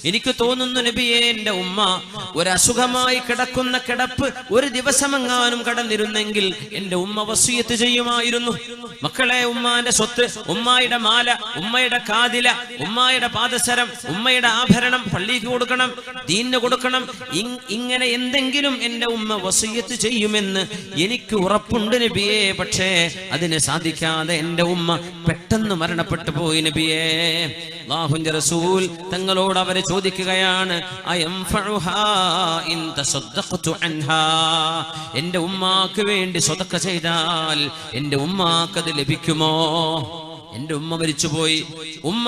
എനിക്ക് തോന്നുന്നു നബിയേ, എന്റെ ഉമ്മ ഒരു അസുഖമായി കിടക്കുന്ന കിടപ്പ് ഒരു ദിവസമെങ്ങാനും കടന്നിരുന്നെങ്കിൽ എന്റെ ഉമ്മ വസിയത്ത് ചെയ്യുമായിരുന്നു. മക്കളെ, ഉമ്മാന്റെ സ്വത്ത്, ഉമ്മായുടെ മാല, ഉമ്മയുടെ കാതില, ഉമ്മായുടെ പാദസരം, ഉമ്മയുടെ ആഭരണം പള്ളിക്ക് കൊടുക്കണം, ദീനിന് കൊടുക്കണം. ഇങ്ങനെ എന്തെങ്കിലും എന്റെ ഉമ്മ വസിയത്ത് ചെയ്യുമെന്ന് എനിക്ക് ഉറപ്പുണ്ട് നബിയേ. പക്ഷേ അതിന് സാധിക്കാതെ എന്റെ ഉമ്മ പെട്ടെന്ന് മരണപ്പെട്ടു പോയി നബിയേ. അല്ലാഹുവിന്റെ റസൂൽ തങ്ങളോട് അവരെ ചോദിക്കുകയാണ്, എന്റെ ഉമ്മാക്ക് വേണ്ടി സ്വതക്ക ചെയ്താൽ എന്റെ ഉമ്മാക്ക് അത് ലഭിക്കുമോ? എന്റെ ഉമ്മ മരിച്ചുപോയി, ഉമ്മ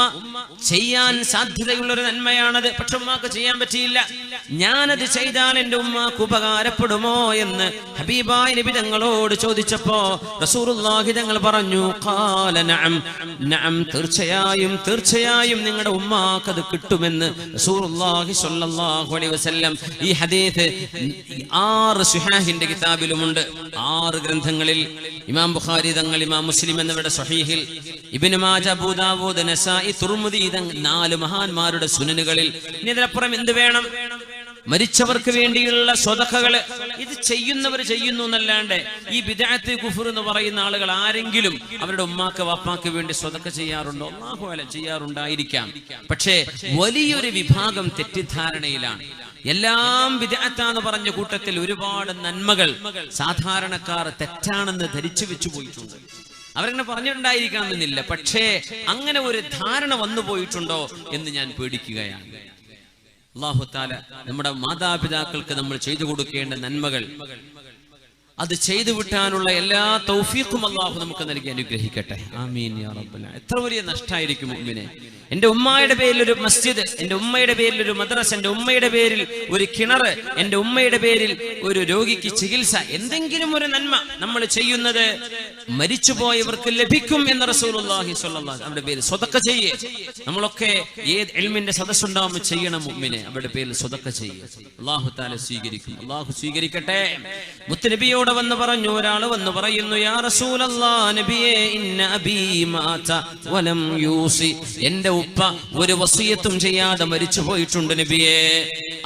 ചെയ്യാൻ സാധ്യതയുള്ളൊരു നന്മയാണത്, പക്ഷെ ഉമ്മാക്ക് ചെയ്യാൻ പറ്റിയില്ല. ഞാനത് ചെയ്താൽ എന്റെ ഉമ്മാക്ക് ഉപകാരപ്പെടുമോ എന്ന് ഹബീബായ നബി തങ്ങളോട് ചോദിച്ചപ്പോ റസൂലുള്ളാഹി തങ്ങൾ പറഞ്ഞു, ഖാല നഅം, നഅം, തീർച്ചയായും നിങ്ങളുടെ ഉമ്മാക്ക് അത് കിട്ടുമെന്ന് റസൂലുള്ളാഹി സ്വല്ലല്ലാഹു അലൈഹി വസല്ലം. ഈ ഹദീസ് 6 സുഹാഹിന്റെ കിതാബിലുമുണ്ട്, 6 ഗ്രന്ഥങ്ങളിൽ. ഇമാം ബുഖാരി തങ്ങൾ, ഇമാം മുസ്ലിം എന്നിവരുടെ സ്വഹീഹിൽ, ഇബ്നു മാജ, അബൂ ദാവൂദ്, നസായി, തുർമുദി, 4 മഹാന്മാരുടെ സുനനുകളിൽ. ഇനി ഇതിനപ്പുറം എന്ത് വേണം? മരിച്ചവർക്ക് വേണ്ടിയുള്ള സ്വതക്കകള് ഇത് ചെയ്യുന്നവർ ചെയ്യുന്നു എന്നല്ലാണ്ട് ഈ ബിദ്അത്ത്, കുഫർ എന്ന് പറയുന്ന ആളുകൾ ആരെങ്കിലും അവരുടെ ഉമ്മാക്ക് വാപ്പാക്ക് വേണ്ടി സ്വതക്ക ചെയ്യാറുണ്ടോ? അല്ലാഹു അലം, ചെയ്യാറുണ്ടായിരിക്കാം. പക്ഷേ വലിയൊരു വിഭാഗം തെറ്റിദ്ധാരണയിലാണ്. എല്ലാം ബിദ്അത്താന്ന് പറഞ്ഞ കൂട്ടത്തിൽ ഒരുപാട് നന്മകൾ സാധാരണക്കാർ തെറ്റാണെന്ന് ധരിച്ചു വെച്ചു പോയിട്ടുണ്ട്. അവരങ്ങനെ പറഞ്ഞിട്ടുണ്ടായിരിക്കണമെന്നില്ല, പക്ഷേ അങ്ങനെ ഒരു ധാരണ വന്നു പോയിട്ടുണ്ടോ എന്ന് ഞാൻ പേടിക്കുകയാണ്. അല്ലാഹു തആല നമ്മുടെ മാതാപിതാക്കൾക്ക് നമ്മൾ ചെയ്തു കൊടുക്കേണ്ട നന്മകൾ അത് ചെയ്തു വിട്ടാനുള്ള എല്ലാ തൗഫീഖും അല്ലാഹു നമുക്ക് നൽകി അനുഗ്രഹിക്കട്ടെ. ആമീൻ യാ റബ്ബൽ ആലമീൻ. എത്ര വലിയ നഷ്ടമായിരിക്കും മുഅ്മിനെ. എന്റെ ഉമ്മയുടെ പേരിൽ ഒരു മസ്ജിദ്, എന്റെ ഉമ്മയുടെ പേരിൽ ഒരു മദ്രസ, എന്റെ ഉമ്മയുടെ പേരിൽ ഒരു കിണർ, എന്റെ ഉമ്മയുടെ പേരിൽ ഒരു രോഗിക്ക് ചികിത്സ, എന്തെങ്കിലും ഒരു നന്മ നമ്മൾ ചെയ്യുന്നത് മരിച്ചുപോയവർക്ക് ലഭിക്കും എന്ന് റസൂലുള്ളാഹി സ്വല്ലല്ലാഹു അലൈഹി വസല്ലം പേരിൽ സ്വതക്ക ചെയ്യേ. നമ്മളൊക്കെ ഏത് ഇൽമിന്റെ സദസ്സുണ്ടാവുമ്പോൾ ചെയ്യണം മുഅ്മിനെ, അവരുടെ പേരിൽ സ്വതക്ക ചെയ്യേ. അല്ലാഹു തആല സ്വീകരിക്കും. അല്ലാഹു സ്വീകരിക്കട്ടെ. മുത്തുനബിയോട് നബിയോട് വന്ന് പറഞ്ഞു, ഒരാൾ വന്ന് പറയുന്നു, യാ റസൂലല്ലാഹ്, നബിയേ, ഇന്ന അബീ മാത വലം യൂസി, എന്റെ ഉപ്പ ഒരു വസിയത്തും ചെയ്യാതെ മരിച്ചു പോയിട്ടുണ്ട് നബിയേ.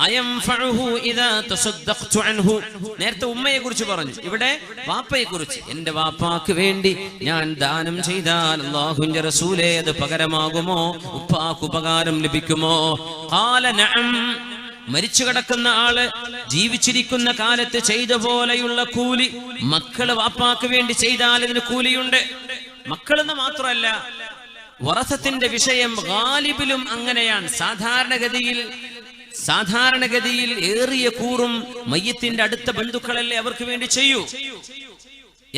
അയംഫഉഹു ഇദാ തസദ്ദഖ്തു അൻഹു. നേരത്തെ ഉമ്മയെ കുറിച്ച് പറഞ്ഞു, ഇവിടെ വാപ്പയെ കുറിച്ച്. എന്റെ വാപ്പാക്ക് വേണ്ടി ഞാൻ ദാനം ചെയ്താൽ അല്ലാഹുവിന്റെ റസൂലേ അത് പകരമാകുമോ? ഉപ്പാക്ക് ഉപകാരം ലഭിക്കുമോ? ഖാല നഅം. മരിച്ചു കിടക്കുന്ന ആള് ജീവിച്ചിരിക്കുന്ന കാലത്ത് ചെയ്ത പോലെയുള്ള കൂലി മക്കള് വാപ്പാക്ക് വേണ്ടി ചെയ്താൽ ഇതിന് കൂലിയുണ്ട്. മക്കളെന്ന് മാത്രമല്ല, വറസത്തിന്റെ വിഷയം ഗാലിബിലും അങ്ങനെയാണ്. സാധാരണഗതിയിൽ ഏറിയ കൂറും മയ്യത്തിന്റെ അടുത്ത ബന്ധുക്കളല്ലേ അവർക്ക് വേണ്ടി ചെയ്യൂ.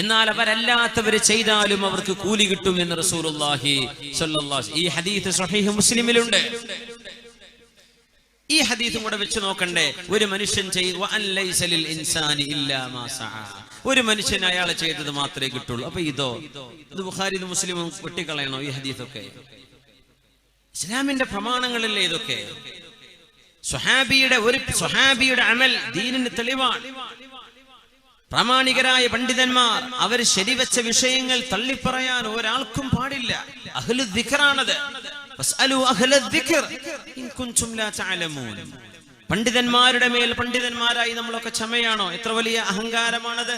എന്നാൽ അവരല്ലാത്തവര് ചെയ്താലും അവർക്ക് കൂലി കിട്ടും എന്ന് റസൂലുള്ളാഹി സ്വല്ലല്ലാഹു അലൈഹി. ഈ ഹദീസ് സ്വഹീഹ് മുസ്ലിമിലുണ്ട്. ഈ ഹദീസും കൂടെ വെച്ച് നോക്കണ്ടേ? ഒരു മനുഷ്യൻ ഒരു മനുഷ്യൻ അയാൾ ചെയ്തത് മാത്രമേ കിട്ടുള്ളൂ. അപ്പൊ ഇത് ബുഖാരി മുസ്ലിമും വെട്ടിക്കളയണോ ഈ ഹദീസൊക്കെ? ഇസ്ലാമിന്റെ പ്രമാണങ്ങളില്ലേ ഇതൊക്കെ? സ്വഹാബിയുടെ അമൽ ദീനിന് തെളിവാണ്. പ്രാമാണികരായ പണ്ഡിതന്മാർ അവർ ശരിവെച്ച വിഷയങ്ങൾ തള്ളിപ്പറയാൻ ഒരാൾക്കും പാടില്ല. അഹ്ലു ദിക്റാണത്. ഫസ്അലു അഹ്ല ദിക്ർ ഇൻ കുൻതും ലാ തഅലമൂൻ. പണ്ഡിതന്മാരുടെ മേൽ പണ്ഡിതന്മാരായി നമ്മളൊക്കെ ക്ഷമയാണോ? എത്ര വലിയ അഹങ്കാരമാണത്!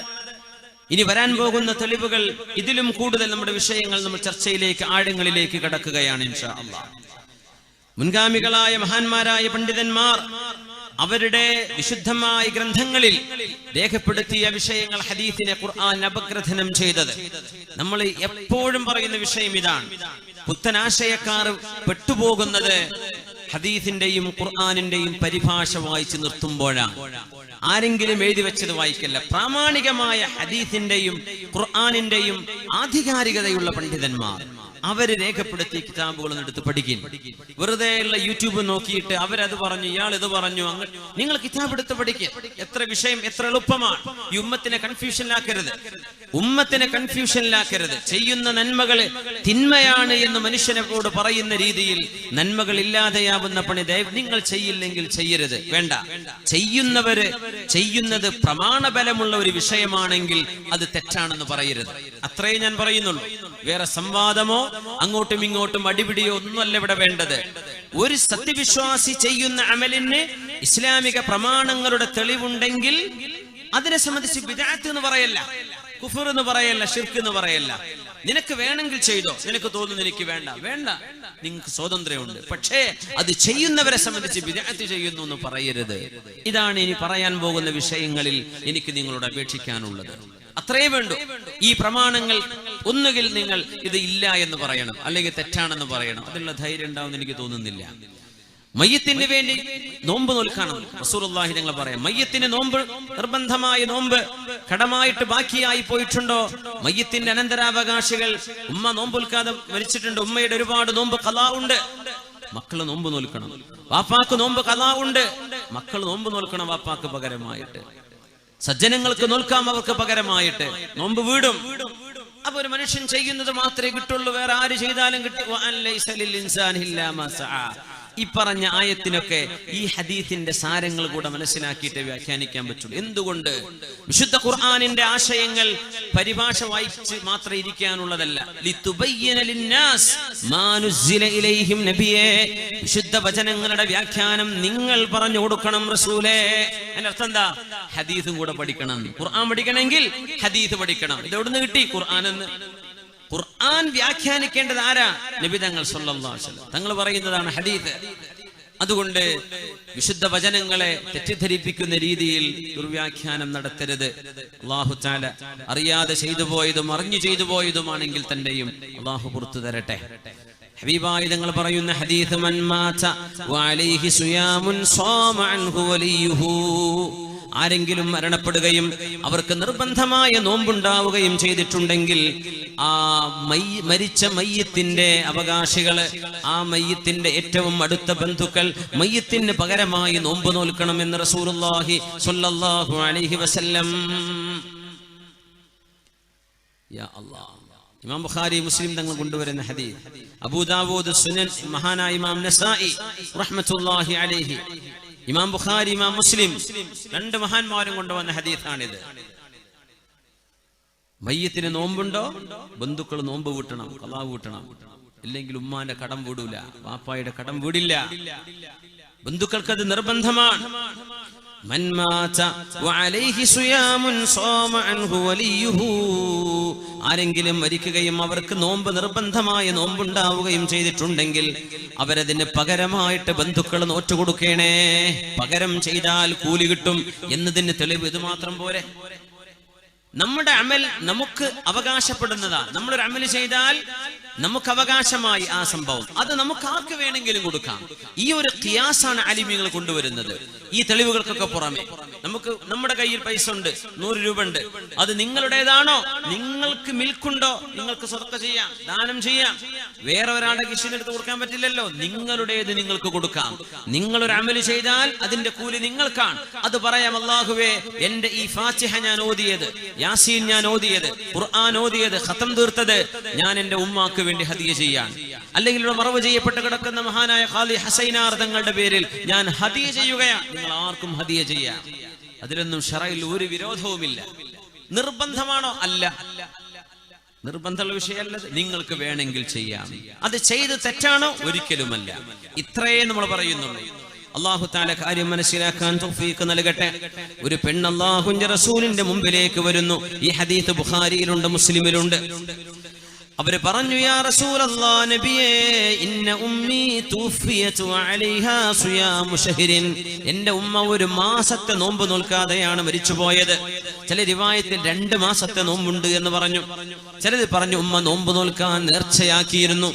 ഇനി വരാൻ പോകുന്ന തെളിവുകൾ ഇതിലും കൂടുതൽ നമ്മുടെ വിഷയങ്ങൾ നമ്മൾ ചർച്ചയിലേക്ക് ആഴങ്ങളിലേക്ക് കടക്കുകയാണ് ഇൻഷാ അല്ലാഹ്. മുൻഗാമികളായ മഹാന്മാരായ പണ്ഡിതന്മാർ അവരുടെ വിശുദ്ധമായ ഗ്രന്ഥങ്ങളിൽ രേഖപ്പെടുത്തിയ വിഷയങ്ങൾ ഹദീസിനെ ഖുർആൻ അപഗ്രഥനം ചെയ്തത്. നമ്മൾ എപ്പോഴും പറയുന്ന വിഷയം ഇതാണ്. പുത്തനാശയക്കാർ പെട്ടുപോകുന്നത് ഹദീസിന്റെയും ഖുർആനിന്റെയും പരിഭാഷ വായിച്ചു നിർത്തുമ്പോഴാണ്. ആരെങ്കിലും എഴുതി വെച്ചത് വായിക്കല്ല. പ്രാമാണികമായ ഹദീസിന്റെയും ഖുർആനിന്റെയും ആധികാരികതയുള്ള പണ്ഡിതന്മാർ അവര് രേഖപ്പെടുത്തിയ കിതാബുകളൊന്നും എടുത്ത് പഠിക്കും. വെറുതെ ഉള്ള യൂട്യൂബ് നോക്കിയിട്ട് അവരത് പറഞ്ഞു, ഇയാൾ ഇത് പറഞ്ഞു, നിങ്ങൾ കിതാബ് എടുത്ത് പഠിക്കുക. എത്ര വിഷയം എത്ര എളുപ്പമാണ്. ഈ ഉമ്മത്തിനെ കൺഫ്യൂഷനിലാക്കരുത്. ചെയ്യുന്ന നന്മകള് തിന്മയാണ് എന്ന് മനുഷ്യനോട് പറയുന്ന രീതിയിൽ നന്മകൾ ഇല്ലാതെയാവുന്ന പണി നിങ്ങൾ ചെയ്യില്ലെങ്കിൽ ചെയ്യരുത്. വേണ്ട. ചെയ്യുന്നത് പ്രമാണബലമുള്ള ഒരു വിഷയമാണെങ്കിൽ അത് തെറ്റാണെന്ന് പറയരുത്. അത്രേ ഞാൻ പറയുന്നുള്ളൂ. വേറെ സംവാദമോ അങ്ങോട്ടും ഇങ്ങോട്ടും അടിപിടിയോ ഒന്നുമല്ല ഇവിടെ വേണ്ടത്. ഒരു സത്യവിശ്വാസി ചെയ്യുന്ന അമലിന് ഇസ്ലാമിക പ്രമാണങ്ങളുടെ തെളിവുണ്ടെങ്കിൽ അതിനെ സംബന്ധിച്ച് ബിദ്അത്ത് എന്ന് പറയല്ല, കുഫർ എന്ന് പറയല്ല, ശിർക്ക് എന്ന് പറയല്ല. നിനക്ക് വേണമെങ്കിൽ ചെയ്തോ, നിനക്ക് തോന്നുന്നു എനിക്ക് വേണ്ട, നിങ്ങൾക്ക് സ്വാതന്ത്ര്യമുണ്ട്. പക്ഷേ അത് ചെയ്യുന്നവരെ സംബന്ധിച്ച് ബിദ്അത്ത് ചെയ്യുന്നു എന്ന് പറയരുത്. ഇതാണ് ഇനി പറയാൻ പോകുന്ന വിഷയങ്ങളിൽ എനിക്ക് നിങ്ങളോട് അപേക്ഷിക്കാനുള്ളത്. അത്രേ വേണ്ടു. ഈ പ്രമാണങ്ങൾ ഒന്നുകിൽ നിങ്ങൾ ഇത് ഇല്ല എന്ന് പറയണം, അല്ലെങ്കിൽ തെറ്റാണെന്ന് പറയണം. അതിനുള്ള ധൈര്യം ഉണ്ടാവുമെന്ന് എനിക്ക് തോന്നുന്നില്ല. മയ്യത്തിന് വേണ്ടി നോമ്പ് നോൽക്കണം റസൂലുള്ളാഹി ഞങ്ങൾ പറയാം. മയ്യത്തിന് നോമ്പ് നിർബന്ധമായ നോമ്പ് കടമായിട്ട് ബാക്കിയായി പോയിട്ടുണ്ടോ? മയ്യത്തിന്റെ അനന്തരാവകാശികൾ, ഉമ്മ നോമ്പൊൽക്കാതെ മരിച്ചിട്ടുണ്ട്, ഉമ്മയുടെ ഒരുപാട് നോമ്പ് ഖളാ ഉണ്ട്, മക്കള് നോമ്പ് നോൽക്കണം. വാപ്പാക്ക് നോമ്പ് ഖളാ ഉണ്ട്, മക്കൾ നോമ്പ് നോൽക്കണം വാപ്പാക്ക് പകരമായിട്ട്. സജ്ജനങ്ങൾക്ക് നോൽക്കാം അവർക്ക് പകരമായിട്ട്. നോമ്പ് വീടും. അപ്പൊ ഒരു മനുഷ്യൻ ചെയ്യുന്നത് മാത്രമേ കിട്ടുള്ളൂ, വേറെ ആര് ചെയ്താലും കിട്ടും. ഈ പറഞ്ഞ ആയത്തിനൊക്കെ ഈ ഹദീസിന്റെ സാരങ്ങൾ കൂടെ മനസ്സിലാക്കിയിട്ട് വ്യാഖ്യാനിക്കാൻ പറ്റുള്ളൂ. എന്തുകൊണ്ട്? വിശുദ്ധ ഖുർആനിന്റെ ആശയങ്ങൾ പരിഭാഷ വായിച്ച് മാത്രം ഇരിക്കാനുള്ളതല്ല. ലിതുബയ്യന ലിന്നാസ് മാ നുസ്സില ഇലൈഹിം. നബിയേ, വിശുദ്ധ വചനങ്ങളുടെ വ്യാഖ്യാനം നിങ്ങൾ പറഞ്ഞു കൊടുക്കണം റസൂലേ. അതിന്റെ അർത്ഥം എന്താ? ഹദീസും കൂടെ പഠിക്കണം. ഖുർആൻ പഠിക്കണമെങ്കിൽ ഹദീസ് പഠിക്കണം. ഇത് എവിടുന്ന് കിട്ടി? ഖുർആൻ വ്യാഖ്യാനിക്കേണ്ടത് ആരാ? നബി തങ്ങൾ സല്ലല്ലാഹു അലൈഹി വസല്ലം. തങ്ങൾ പറയുന്നതാണ് ഹദീസ്. അതുകൊണ്ട് വിശുദ്ധ വചനങ്ങളെ തെറ്റിദ്ധരിപ്പിക്കുന്ന രീതിയിൽ ദുർവ്യാഖ്യാനം നടത്തരുത്. അല്ലാഹു തആല അറിയാതെ ചെയ്തു പോയതും അറിഞ്ഞു ചെയ്തു പോയതുമാണെങ്കിൽ തന്നെയും അല്ലാഹു പുറത്തു തരട്ടെ. ഹബീബായി തങ്ങൾ പറയുന്ന ഹദീസ്, മൻ മാത വഅലൈഹി സുയാമുൻ സാമ അൻഹു വലിയുഹു. ആരെങ്കിലും മരണപ്പെടുകയും അവർക്ക് നിർബന്ധമായ നോമ്പുണ്ടാവുകയും ചെയ്തിട്ടുണ്ടെങ്കിൽ ആ മരിച്ച മയ്യത്തിന്റെ അവകാശികള്, ആ മയ്യത്തിന്റെ ഏറ്റവും അടുത്ത ബന്ധുക്കൾ മയ്യത്തിന് പകരമായി നോമ്പ് നോൽക്കണമെന്ന് റസൂലുള്ളാഹി സ്വല്ലല്ലാഹു അലൈഹി വസല്ലം. യാ അല്ലാഹ്. ഇമാം ബുഖാരി മുസ്ലിം തങ്ങൾ കൊണ്ടുവരുന്ന ഹദീസ്, അബൂ ദാവൂദ് സുനൻ, മഹാനായ ഇമാം നസായി റഹ്മത്തുള്ളാഹി അലൈഹി, ഇമാം ബുഖാരി ഇമാം മുസ്ലിം രണ്ട് മഹാന്മാരും കൊണ്ടുവന്ന ഹദീസാണിത്. മയ്യത്തിന് നോമ്പുണ്ടോ? ബന്ധുക്കൾ നോമ്പ് വീട്ടണം, ഖളാ വീട്ടണം. ഇല്ലെങ്കിൽ ഉമ്മാന്റെ കടം വീടൂല, വാപ്പായുടെ കടം വീടില്ല. ബന്ധുക്കൾക്കത് നിർബന്ധമാണ്. മൻ മാത വഅലൈഹി സിയാമുൻ സാമ അൻഹു വലിയുഹു. ആരെങ്കിലും മരിക്കുകയും അവർക്ക് നോമ്പ് നിർബന്ധമായ നോമ്പുണ്ടാവുകയും ചെയ്തിട്ടുണ്ടെങ്കിൽ അവരതിന് പകരമായിട്ട് ബന്ധുക്കൾ നോറ്റുകൊടുക്കണേ. പകരം ചെയ്താൽ കൂലി കിട്ടും എന്നതിന് തെളിവ് ഇത് മാത്രം പോരെ. നമ്മുടെ അമൽ നമുക്ക് അവകാശപ്പെടുന്നതാണ്. നമ്മളൊരു അമൽ ചെയ്താൽ നമുക്ക് അവകാശമായി ആ സംഭവം, അത് നമുക്ക് ആർക്ക് വേണമെങ്കിലും കൊടുക്കാം. ഈ ഒരു ഖിയാസാണ് അലിമികൾ കൊണ്ടുവരുന്നത്. ഈ തെളിവുകൾക്കൊക്കെ പുറമെ നമുക്ക് നമ്മുടെ കയ്യിൽ പൈസ ഉണ്ട്, 100 രൂപ ഉണ്ട്, അത് നിങ്ങളുടേതാണോ? നിങ്ങൾക്ക് മിൽക്കുണ്ടോ? നിങ്ങൾക്ക് സ്വതക്ക ചെയ്യാം, ദാനം ചെയ്യാം. വേറെ ഒരാളുടെ കിഷിനെടുത്ത് കൊടുക്കാൻ പറ്റില്ലല്ലോ. നിങ്ങളുടേത് നിങ്ങൾക്ക് കൊടുക്കാം. നിങ്ങളൊരു അമൽ ചെയ്താൽ അതിന്റെ കൂലി നിങ്ങൾക്കാണ്. അത് പറയാം, അല്ലാഹുവേ, എന്റെ ഈ ഫാത്തിഹ ഞാൻ ഓതിയത്, യാസീൻ ഞാൻ ഓതിയത്, ഖുർആൻ ഓതിയത്, ഖതം തീർത്തത് ഞാൻ എന്റെ ഉമ്മാക്ക് വേണ്ടി ഹദിയ ചെയ്യാൻ, അല്ലെങ്കിൽ ഇവിടെ മറവ് ചെയ്യപ്പെട്ട് കിടക്കുന്ന മഹാനായ ഖാദി ഹസൈനാർ തങ്ങളുടെ പേരിൽ ഞാൻ ഹദിയ ചെയ്യുകയാണ്. നിങ്ങൾ ആർക്കും ഹദിയ ചെയ്യാം. അതിലൊന്നും ശറയിൽ ഒരു വിരോധവുമില്ല. നിർബന്ധമാണോ? അല്ല, നിർബന്ധമുള്ള വിഷയമല്ല. നിങ്ങൾക്ക് വേണമെങ്കിൽ ചെയ്യാം. അത് ചെയ്ത് തെറ്റാണോ? ഒരിക്കലുമല്ല. ഇത്രയേ നമ്മൾ പറയുന്നുള്ളൂ. അല്ലാഹു തആല കാര്യം മനസ്സിലാക്കാൻ തൗഫീഖ് നൽകട്ടെ. ഒരു പെണ്ണ് അല്ലാഹുവിന്റെ റസൂലിന്റെ മുമ്പിലേക്ക് വരുന്നു. ഈ ഹദീസ് ബുഖാരിയിലുണ്ട്, മുസ്ലിമിലുണ്ട്. അവര് പറഞ്ഞു, യാ റസൂലല്ലാഹ്, നബിയേ, ഇന്ന ഉമ്മി തുഫിയതു അലൈഹാ സിയാമു ശഹ്രിൻ. എന്റെ ഉമ്മ ഒരു മാസത്തെ നോമ്പ് നോൽക്കാതെയാണ് മരിച്ചുപോയത്. ചില റിവായത്തിൽ 2 മാസത്തെ നോമ്പുണ്ട് എന്ന് പറഞ്ഞു. ചിലത് പറഞ്ഞു ഉമ്മ നോമ്പ് നോൽക്കാൻ നേർച്ചയാക്കിയിരുന്നു.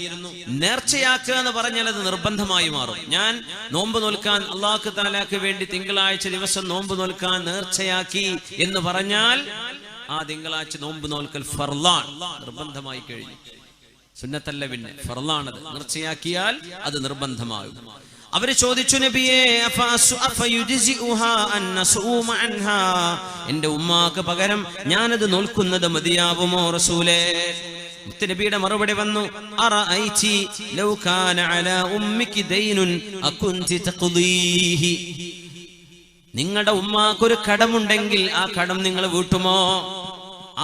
നേർച്ചയാക്കുക എന്ന് പറഞ്ഞാൽ അത് നിർബന്ധമായി മാറും. ഞാൻ നോമ്പ് നോൽക്കാൻ അല്ലാഹു തആലക്ക് വേണ്ടി തിങ്കളാഴ്ച ദിവസം നോമ്പ് നോൽക്കാൻ നേർച്ചയാക്കി എന്ന് പറഞ്ഞാൽ ആ തിങ്കളാഴ്ച നോമ്പ് നോൽക്കൽ ഫർളാൻ, നിർബന്ധമായി കഴിഞ്ഞു. സുന്നത്തല്ല, പിന്നെ ഫർളാണത്. നേർച്ചയാക്കിയാൽ അത് നിർബന്ധമാകും. അവര് ചോദിച്ചു, നബിയേ, എന്റെ ഉമ്മാക്ക് പകരം ഞാനത് നോൽക്കുന്നത് മതിയാവുമോ റസൂലേ? മുത്തുനബിയുടെ മറുപടി വന്നു, അറഅയ്തി ലൗ കാന അലാ ഉമ്മികി ദൈനുൻ അകുൻതി തഖ്ദീഹി. നിങ്ങളുടെ ഉമ്മാക്കൊരു കടമുണ്ടെങ്കിൽ ആ കടം നിങ്ങൾ വീട്ടുമോ?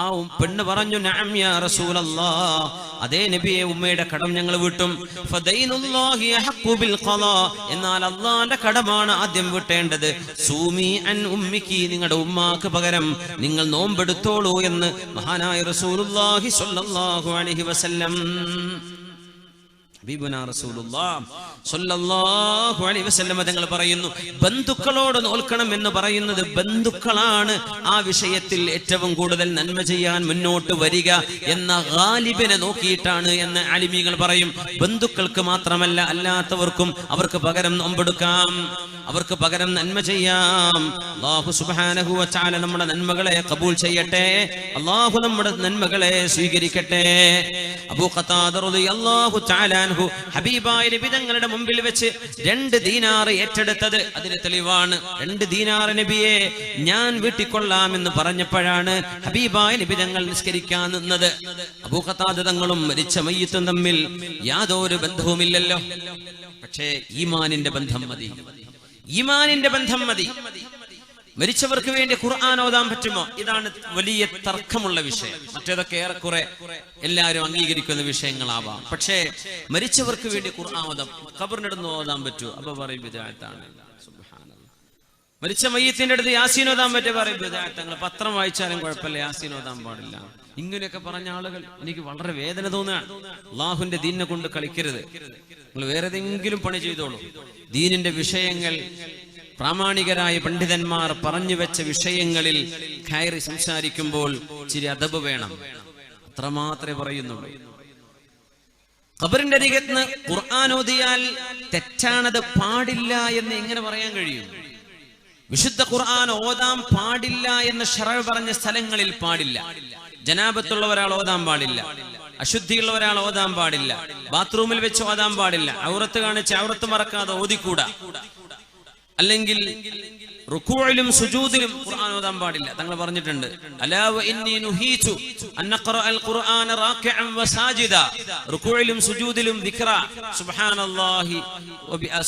ആ പെണ്ണ് പറഞ്ഞു, നഅം യാ റസൂലല്ലാഹ്, അതേ നബിയെ, ഉമ്മയുടെ കടം ഞങ്ങൾ വീട്ടും. ഫദൈനുല്ലാഹി അഹഖു ബിൽ ഖളാ. എന്നാൽ അല്ലാഹുവിന്റെ കടമാണ് ആദ്യം വീട്ടേണ്ടത്. സൂമി അൻ ഉമ്മിക്കി, നിങ്ങളുടെ ഉമ്മാക്ക് പകരം നിങ്ങൾ നോമ്പെടുത്തോളൂ എന്ന് മഹാനായ റസൂലുള്ളാഹി സ്വല്ലല്ലാഹു അലൈഹി വസല്ലം, ഹബീബുനാ റസൂലുള്ളാഹ് സ്വല്ലല്ലാഹു അലൈഹി വസല്ലം തങ്ങൾ പറയുന്നു, ബന്ധുക്കളോട് നോൽക്കണം എന്ന് പറയുന്നത് ബന്ധുക്കളാണ് ആ വിഷയത്തിൽ ഏറ്റവും കൂടുതൽ നന്മ ചെയ്യാൻ മുന്നോട്ട് വരിക എന്ന ഗാലിബിനെ നോക്കിയിട്ടാണ് എന്ന് അലിമീങ്ങൾ പറയും. ബന്ധുക്കൾക്ക് മാത്രമല്ല, അല്ലാത്തവർക്കും അവർക്ക് പകരം നോമ്പെടുക്കാം, അവർക്ക് പകരം നന്മ ചെയ്യാം. അല്ലാഹു സുബ്ഹാനഹു വ തആല നമ്മുടെ നന്മകളെ ഖബൂൽ ചെയ്യട്ടെ. അല്ലാഹു നമ്മുടെ നന്മകളെ സ്വീകരിക്കട്ടെ. അബൂ ഖതാദ റളിയല്ലാഹു തആല അൻഹു ഹബീബായ നബി തങ്ങളുടെ മുമ്പിൽ വെച്ച് 2 ദീനാർ ഏറ്റെടുത്തത് അതിന് തെളിവാണ്. 2 ദീനാർ നബിയെ ഞാൻ വീട്ടിക്കൊള്ളാമെന്ന് പറഞ്ഞപ്പോഴാണ് ഹബീബായ നബി തങ്ങൾ നിസ്കരിക്കാൻ നിന്നത്. അബൂ ഖതാദ തങ്ങളും മരിച്ച മയ്യിത്തും തമ്മിൽ യാതൊരു ബന്ധവുമില്ലല്ലോ. പക്ഷേ ഈമാനിന്റെ ബന്ധം മതി, ഈമാനിന്റെ ബന്ധം മതി. മരിച്ചവർക്ക് വേണ്ടി ഖുർആൻ ഓതാൻ പറ്റുമോ? ഇതാണ് വലിയ തർക്കമുള്ള വിഷയം. മറ്റേതൊക്കെ ഏറെക്കുറെ എല്ലാവരും അംഗീകരിക്കുന്ന വിഷയങ്ങളാവാം. പക്ഷേ മരിച്ചവർക്ക് വേണ്ടി ഖുർആൻ ഓതാം, ഖബറിനടുന്ന് ഓതാൻ പറ്റുമോ? അപ്പൊ പറയും ബിദ്അത്താണ്. സുബ്ഹാനല്ലാഹ്. മരിച്ച മയ്യത്തിന്റെ അടുത്ത് യാസീൻ ഓതാൻ പറ്റുമോ? പറയും ബിദ്അത്താണ്. പത്രം വായിച്ചാലും കുഴപ്പമില്ല, യാസീൻ ഓതാൻ പാടില്ല. ഇങ്ങനെയൊക്കെ പറഞ്ഞ ആളുകൾ എനിക്ക് വളരെ വേദന തോന്നുകയാണ്. അള്ളാഹുവിന്റെ ദീനിനെ കൊണ്ട് കളിക്കരുത്. നിങ്ങൾ വേറെ ഏതെങ്കിലും പണി ചെയ്തോളൂ. ദീനിന്റെ വിഷയങ്ങൾ പ്രാമാണികരായ പണ്ഡിതന്മാർ പറഞ്ഞു വെച്ച വിഷയങ്ങളിൽ കയറി സംസാരിക്കുമ്പോൾ ചിരി അദബ് വേണം. അത്രമാത്രമേ പറയുന്നുള്ളൂ. ഖബറിന്റെ അരികത്ത് ഖുർആൻ ഓതിയാൽ തെറ്റാണത്, പാടില്ല എന്ന് എങ്ങനെ പറയാൻ കഴിയും? വിശുദ്ധ ഖുർആൻ ഓതാൻ പാടില്ല എന്ന് ശറഅ് പറഞ്ഞ സ്ഥലങ്ങളിൽ പാടില്ല. ജനാബത്തുള്ള ഒരാൾ ഓതാൻ പാടില്ല, അശുദ്ധിയുള്ള ഒരാൾ ഓതാൻ പാടില്ല, ബാത്റൂമിൽ വെച്ച് ഓതാൻ പാടില്ല, ഔറത്ത് കാണിച്ച് ഔറത്ത് മറക്കാതെ ഓതിക്കൂടാ, അല്ലെങ്കിൽ റുകൂഇലും സുജൂദിലും ഖുർആൻ ഓതാൻ പാടില്ല. തങ്ങൾ പറഞ്ഞിട്ടുണ്ട്, അലാ വ ഇന്നി നുഹീതു അൻ നഖറഅൽ ഖുർആന റാകിഅൻ വസാജിദ. റുകൂഇലും സുജൂദിലും ദിക്റ സുബ്ഹാനല്ലാഹി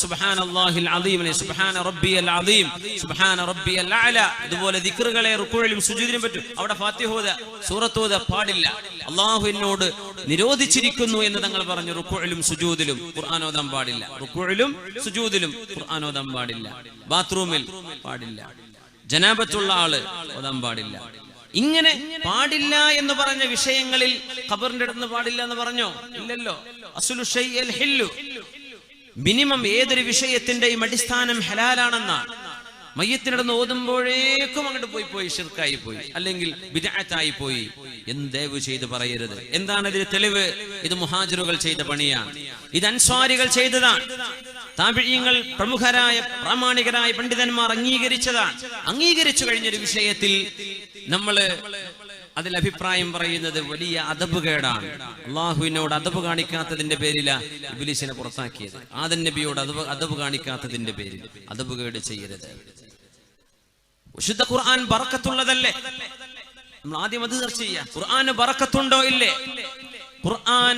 സുബ്ഹാനല്ലാഹിൽ അദീം, സുബ്ഹാന റബ്ബിയൽ അദീം, സുബ്ഹാന റബ്ബിയൽ അഅല. ഇതുപോലെ ദിക്റുകളെ റുകൂഇലും സുജൂദിലും പറ്റും. അവിടെ ഫാത്തിഹ ഓതുക, സൂറത്ത് ഓതുക പാടില്ല. അല്ലാഹു എന്നോട് നിരോധിച്ചിരിക്കുന്നു എന്ന് തങ്ങൾ പറഞ്ഞു. റുകൂഇലും സുജൂദിലും ഖുർആൻ ഓതാൻ പാടില്ല. റുകൂഇലും സുജൂദിലും ഖുർആൻ ഓതാൻ പാടില്ല. ബാത്റൂമിൽ പാടില്ല. ജനാബത്തുള്ള ആള് ഓതാൻ പാടില്ല. ഇങ്ങനെ പാടില്ല എന്ന് പറഞ്ഞ വിഷയങ്ങളിൽ ഖബറിന്റെ അടുത്ത് പാടില്ല എന്ന് പറഞ്ഞോ? ഇല്ലല്ലോ. അസ്ലു ഷൈഇൽ ഹില്ലു. മിനിമം ഏതൊരു വിഷയത്തിന്റെയും അടിസ്ഥാനം ഹലാലാണെന്നാണ്. മയ്യത്തിനടന്ന് ഓതുമ്പോഴേക്കും അങ്ങോട്ട് പോയി ശിർക്കായി പോയി, അല്ലെങ്കിൽ ബിദ്അത്തായി പോയി എന്ന് ദയവ് ചെയ്ത് പറയരുത്. എന്താണ് ഇതിന് തെളിവ്? ഇത് മുഹാജിറുകൾ ചെയ്ത പണിയാണ്, ഇത് അൻസ്വാരികൾ ചെയ്തതാണ്, താബിഈങ്ങൾ പ്രമുഖരായ പ്രാമാണികരായ പണ്ഡിതന്മാർ അംഗീകരിച്ചതാണ്. അംഗീകരിച്ചു കഴിഞ്ഞൊരു വിഷയത്തിൽ നമ്മൾ അതിൽ അഭിപ്രായം പറയുന്നത് വലിയ അദബുകേടാണ്. അള്ളാഹുവിനോട് അദബ് കാണിക്കാത്തതിന്റെ പേരിലാ ഇബ്ലീസിനെ പുറത്താക്കിയത്. ആദം നബിയോട് അദബ് കാണിക്കാത്തതിന്റെ പേരിൽ അദബുകേട് ചെയ്യരുത്. വിശുദ്ധ ഖുർആൻ ബറക്കത്തുള്ളതല്ലേ? നമ്മൾ ആദ്യം അത് ചർച്ച ചെയ്യാം. ഖുർആന് ബറക്കത്തുണ്ടോ ഇല്ലേ? ഖുർആൻ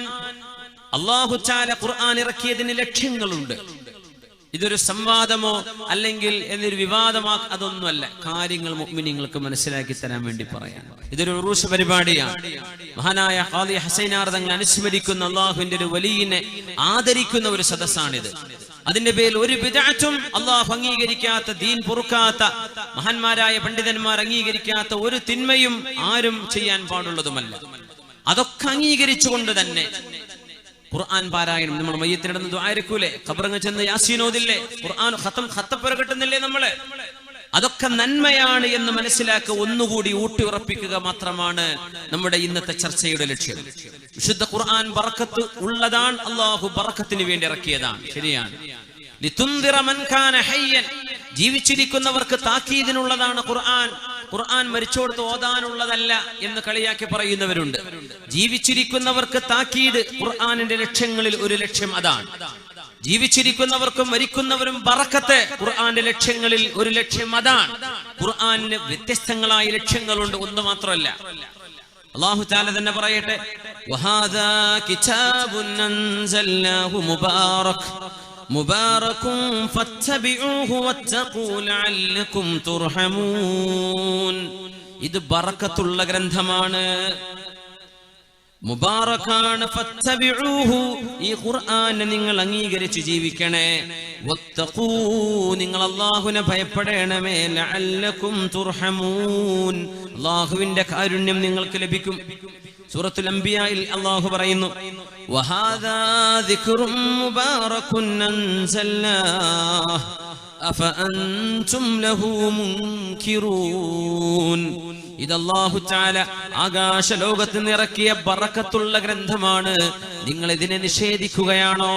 അല്ലാഹു തആല ഖുർആൻ ഇറക്കിയതിന് ലക്ഷ്യങ്ങളുണ്ട്. ഇതൊരു സംവാദമോ അല്ലെങ്കിൽ എന്നൊരു വിവാദമോ അതൊന്നുമല്ല. കാര്യങ്ങൾ മുഅ്മിനീങ്ങൾക്ക് മനസ്സിലാക്കി തരാൻ വേണ്ടി പറയാം. ഇതൊരു ഉറൂസ് പരിപാടിയാണ്. മഹാനായ ഖാദി ഹസൈനാർ തങ്ങൾ അനുസ്മരിക്കുന്ന അല്ലാഹുവിന്റെ ഒരു വലിയനെ ആദരിക്കുന്ന ഒരു സദസ്സാണിത്. അതിന്റെ പേരിൽ ഒരു ബിദ്അത്തും അല്ലാഹു അംഗീകരിക്കാത്ത, ദീൻ പൊറുക്കാത്ത, മഹാന്മാരായ പണ്ഡിതന്മാർ അംഗീകരിക്കാത്ത ഒരു തിന്മയും ആരും ചെയ്യാൻ പാടുള്ളതുമല്ല. അതൊക്കെ അംഗീകരിച്ചുകൊണ്ട് തന്നെ ഖുർആൻ പാരായണം. നമ്മൾ മയ്യത്തിനടന്ന് ദുആ ഇരക്കൂലേ? ഖബറങ്ങ് ചെന്ന് യാസീൻ ഓതില്ലേ? ഖുർആൻ ഖത്തപ്പുര കിട്ടുന്നില്ലേ നമ്മള്? അതൊക്കെ നന്മയാണ് എന്ന് മനസ്സിലാക്കുക, ഒന്നുകൂടി ഊട്ടി ഉറപ്പിക്കുക മാത്രമാണ് നമ്മുടെ ഇന്നത്തെ ചർച്ചയുടെ ലക്ഷ്യം. വിശുദ്ധ ഖുർആൻ ബറക്കത്ത് ഉള്ളതാണ്. അല്ലാഹു ബറക്കത്തിന് വേണ്ടി ഇറക്കിയതാണ്. ശരിയാണ്. ലിതുൻദിറ മൻ കാന ഹയ്യൻ, ജീവിച്ചിരിക്കുന്നവർക്ക് താക്കീദിനുള്ളതാണ് ഖുർആൻ. ഖുർആൻ മരിച്ചോടത്ത് ഓതാനുള്ളതല്ല എന്ന് കളിയാക്കി പറയുന്നവരുണ്ട്. ജീവിച്ചിരിക്കുന്നവർക്ക് താക്കീത്. ഖുർആനിന്റെ ലക്ഷ്യങ്ങളിൽ ഒരു ലക്ഷ്യം അതാണ്. ജീവിച്ചിരിക്കുന്നവർക്കും മരിക്കുന്നവരും ബറക്കത്ത്. ഖുർആന്റെ ലക്ഷ്യങ്ങളിൽ ഒരു ലക്ഷ്യം അതാണ്. ഖുർആനിന് വ്യത്യസ്തങ്ങളായ ലക്ഷ്യങ്ങളുണ്ട്, ഒന്ന് മാത്രമല്ല. അല്ലാഹു തആല തന്നെ പറയട്ടെ, വഹാദാ കിതാബുൻ അൻസൽനാഹു മുബാറകുൻ ഫത്തബിഊഹു വത്തഖൂ ലഅല്ലകും തുർഹമൂൻ. ഇത് ബറക്കത്തുള്ള ഗ്രന്ഥമാണ്, മുബാറകാണ്. ഫത്തബിഊഹു, ഈ ഖുർആനെ നിങ്ങൾ അംഗീകരിച്ച് ജീവിക്കണേ. വത്തഖൂ, നിങ്ങൾ അല്ലാഹുവിനെ ഭയപ്പെടണമേ. ലഅല്ലകും തുർഹമൂൻ, അല്ലാഹുവിന്റെ കാരുണ്യം നിങ്ങൾക്ക് ലഭിക്കും. സൂറത്തുൽ അംബിയായിൽ അല്ലാഹു പറയുന്നു, വഹാദാ ദിക്റും മുബാറകുൻ അൻസൽനാഹു അഫഅൻതും ലഹു മുൻകിറൂൻ. ഇത് അല്ലാഹു തആല ആകാശ ലോകത്ത് നിറക്കിയ ബറക്കത്തുള്ള ഗ്രന്ഥമാണ്. നിങ്ങൾ ഇതിനെ നിഷേധിക്കുകയാണോ?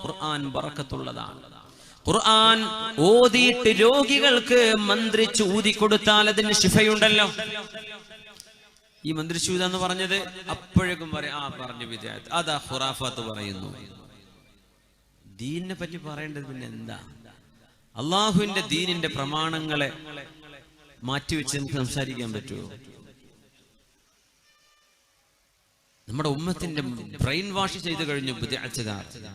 ഖുർആൻ ബറക്കത്തുള്ളതാണ്. ഖുർആൻ ഓതിയിട്ട് രോഗികൾക്ക് മന്ത്രിച്ച് ഊതിക്കൊടുത്താൽ അതിന് ശിഫയുണ്ടല്ലോ. ഈ മന്ത്രിച്ചൂത എന്ന് പറഞ്ഞത് അപ്പോഴേക്കും പറയാം, പറഞ്ഞു വിദ്യാർത്ഥി അതാ ഖുറാഫാത്ത് പറയുന്നു. ദീനിനെ പറ്റി പറയേണ്ടത് പിന്നെ എന്താ? അള്ളാഹുവിന്റെ ദീനിന്റെ പ്രമാണങ്ങളെ മാറ്റിവെച്ച് നമുക്ക് സംസാരിക്കാൻ പറ്റുമോ? നമ്മുടെ ഉമ്മത്തിന്റെ ബ്രെയിൻ വാഷ് ചെയ്ത് കഴിഞ്ഞു.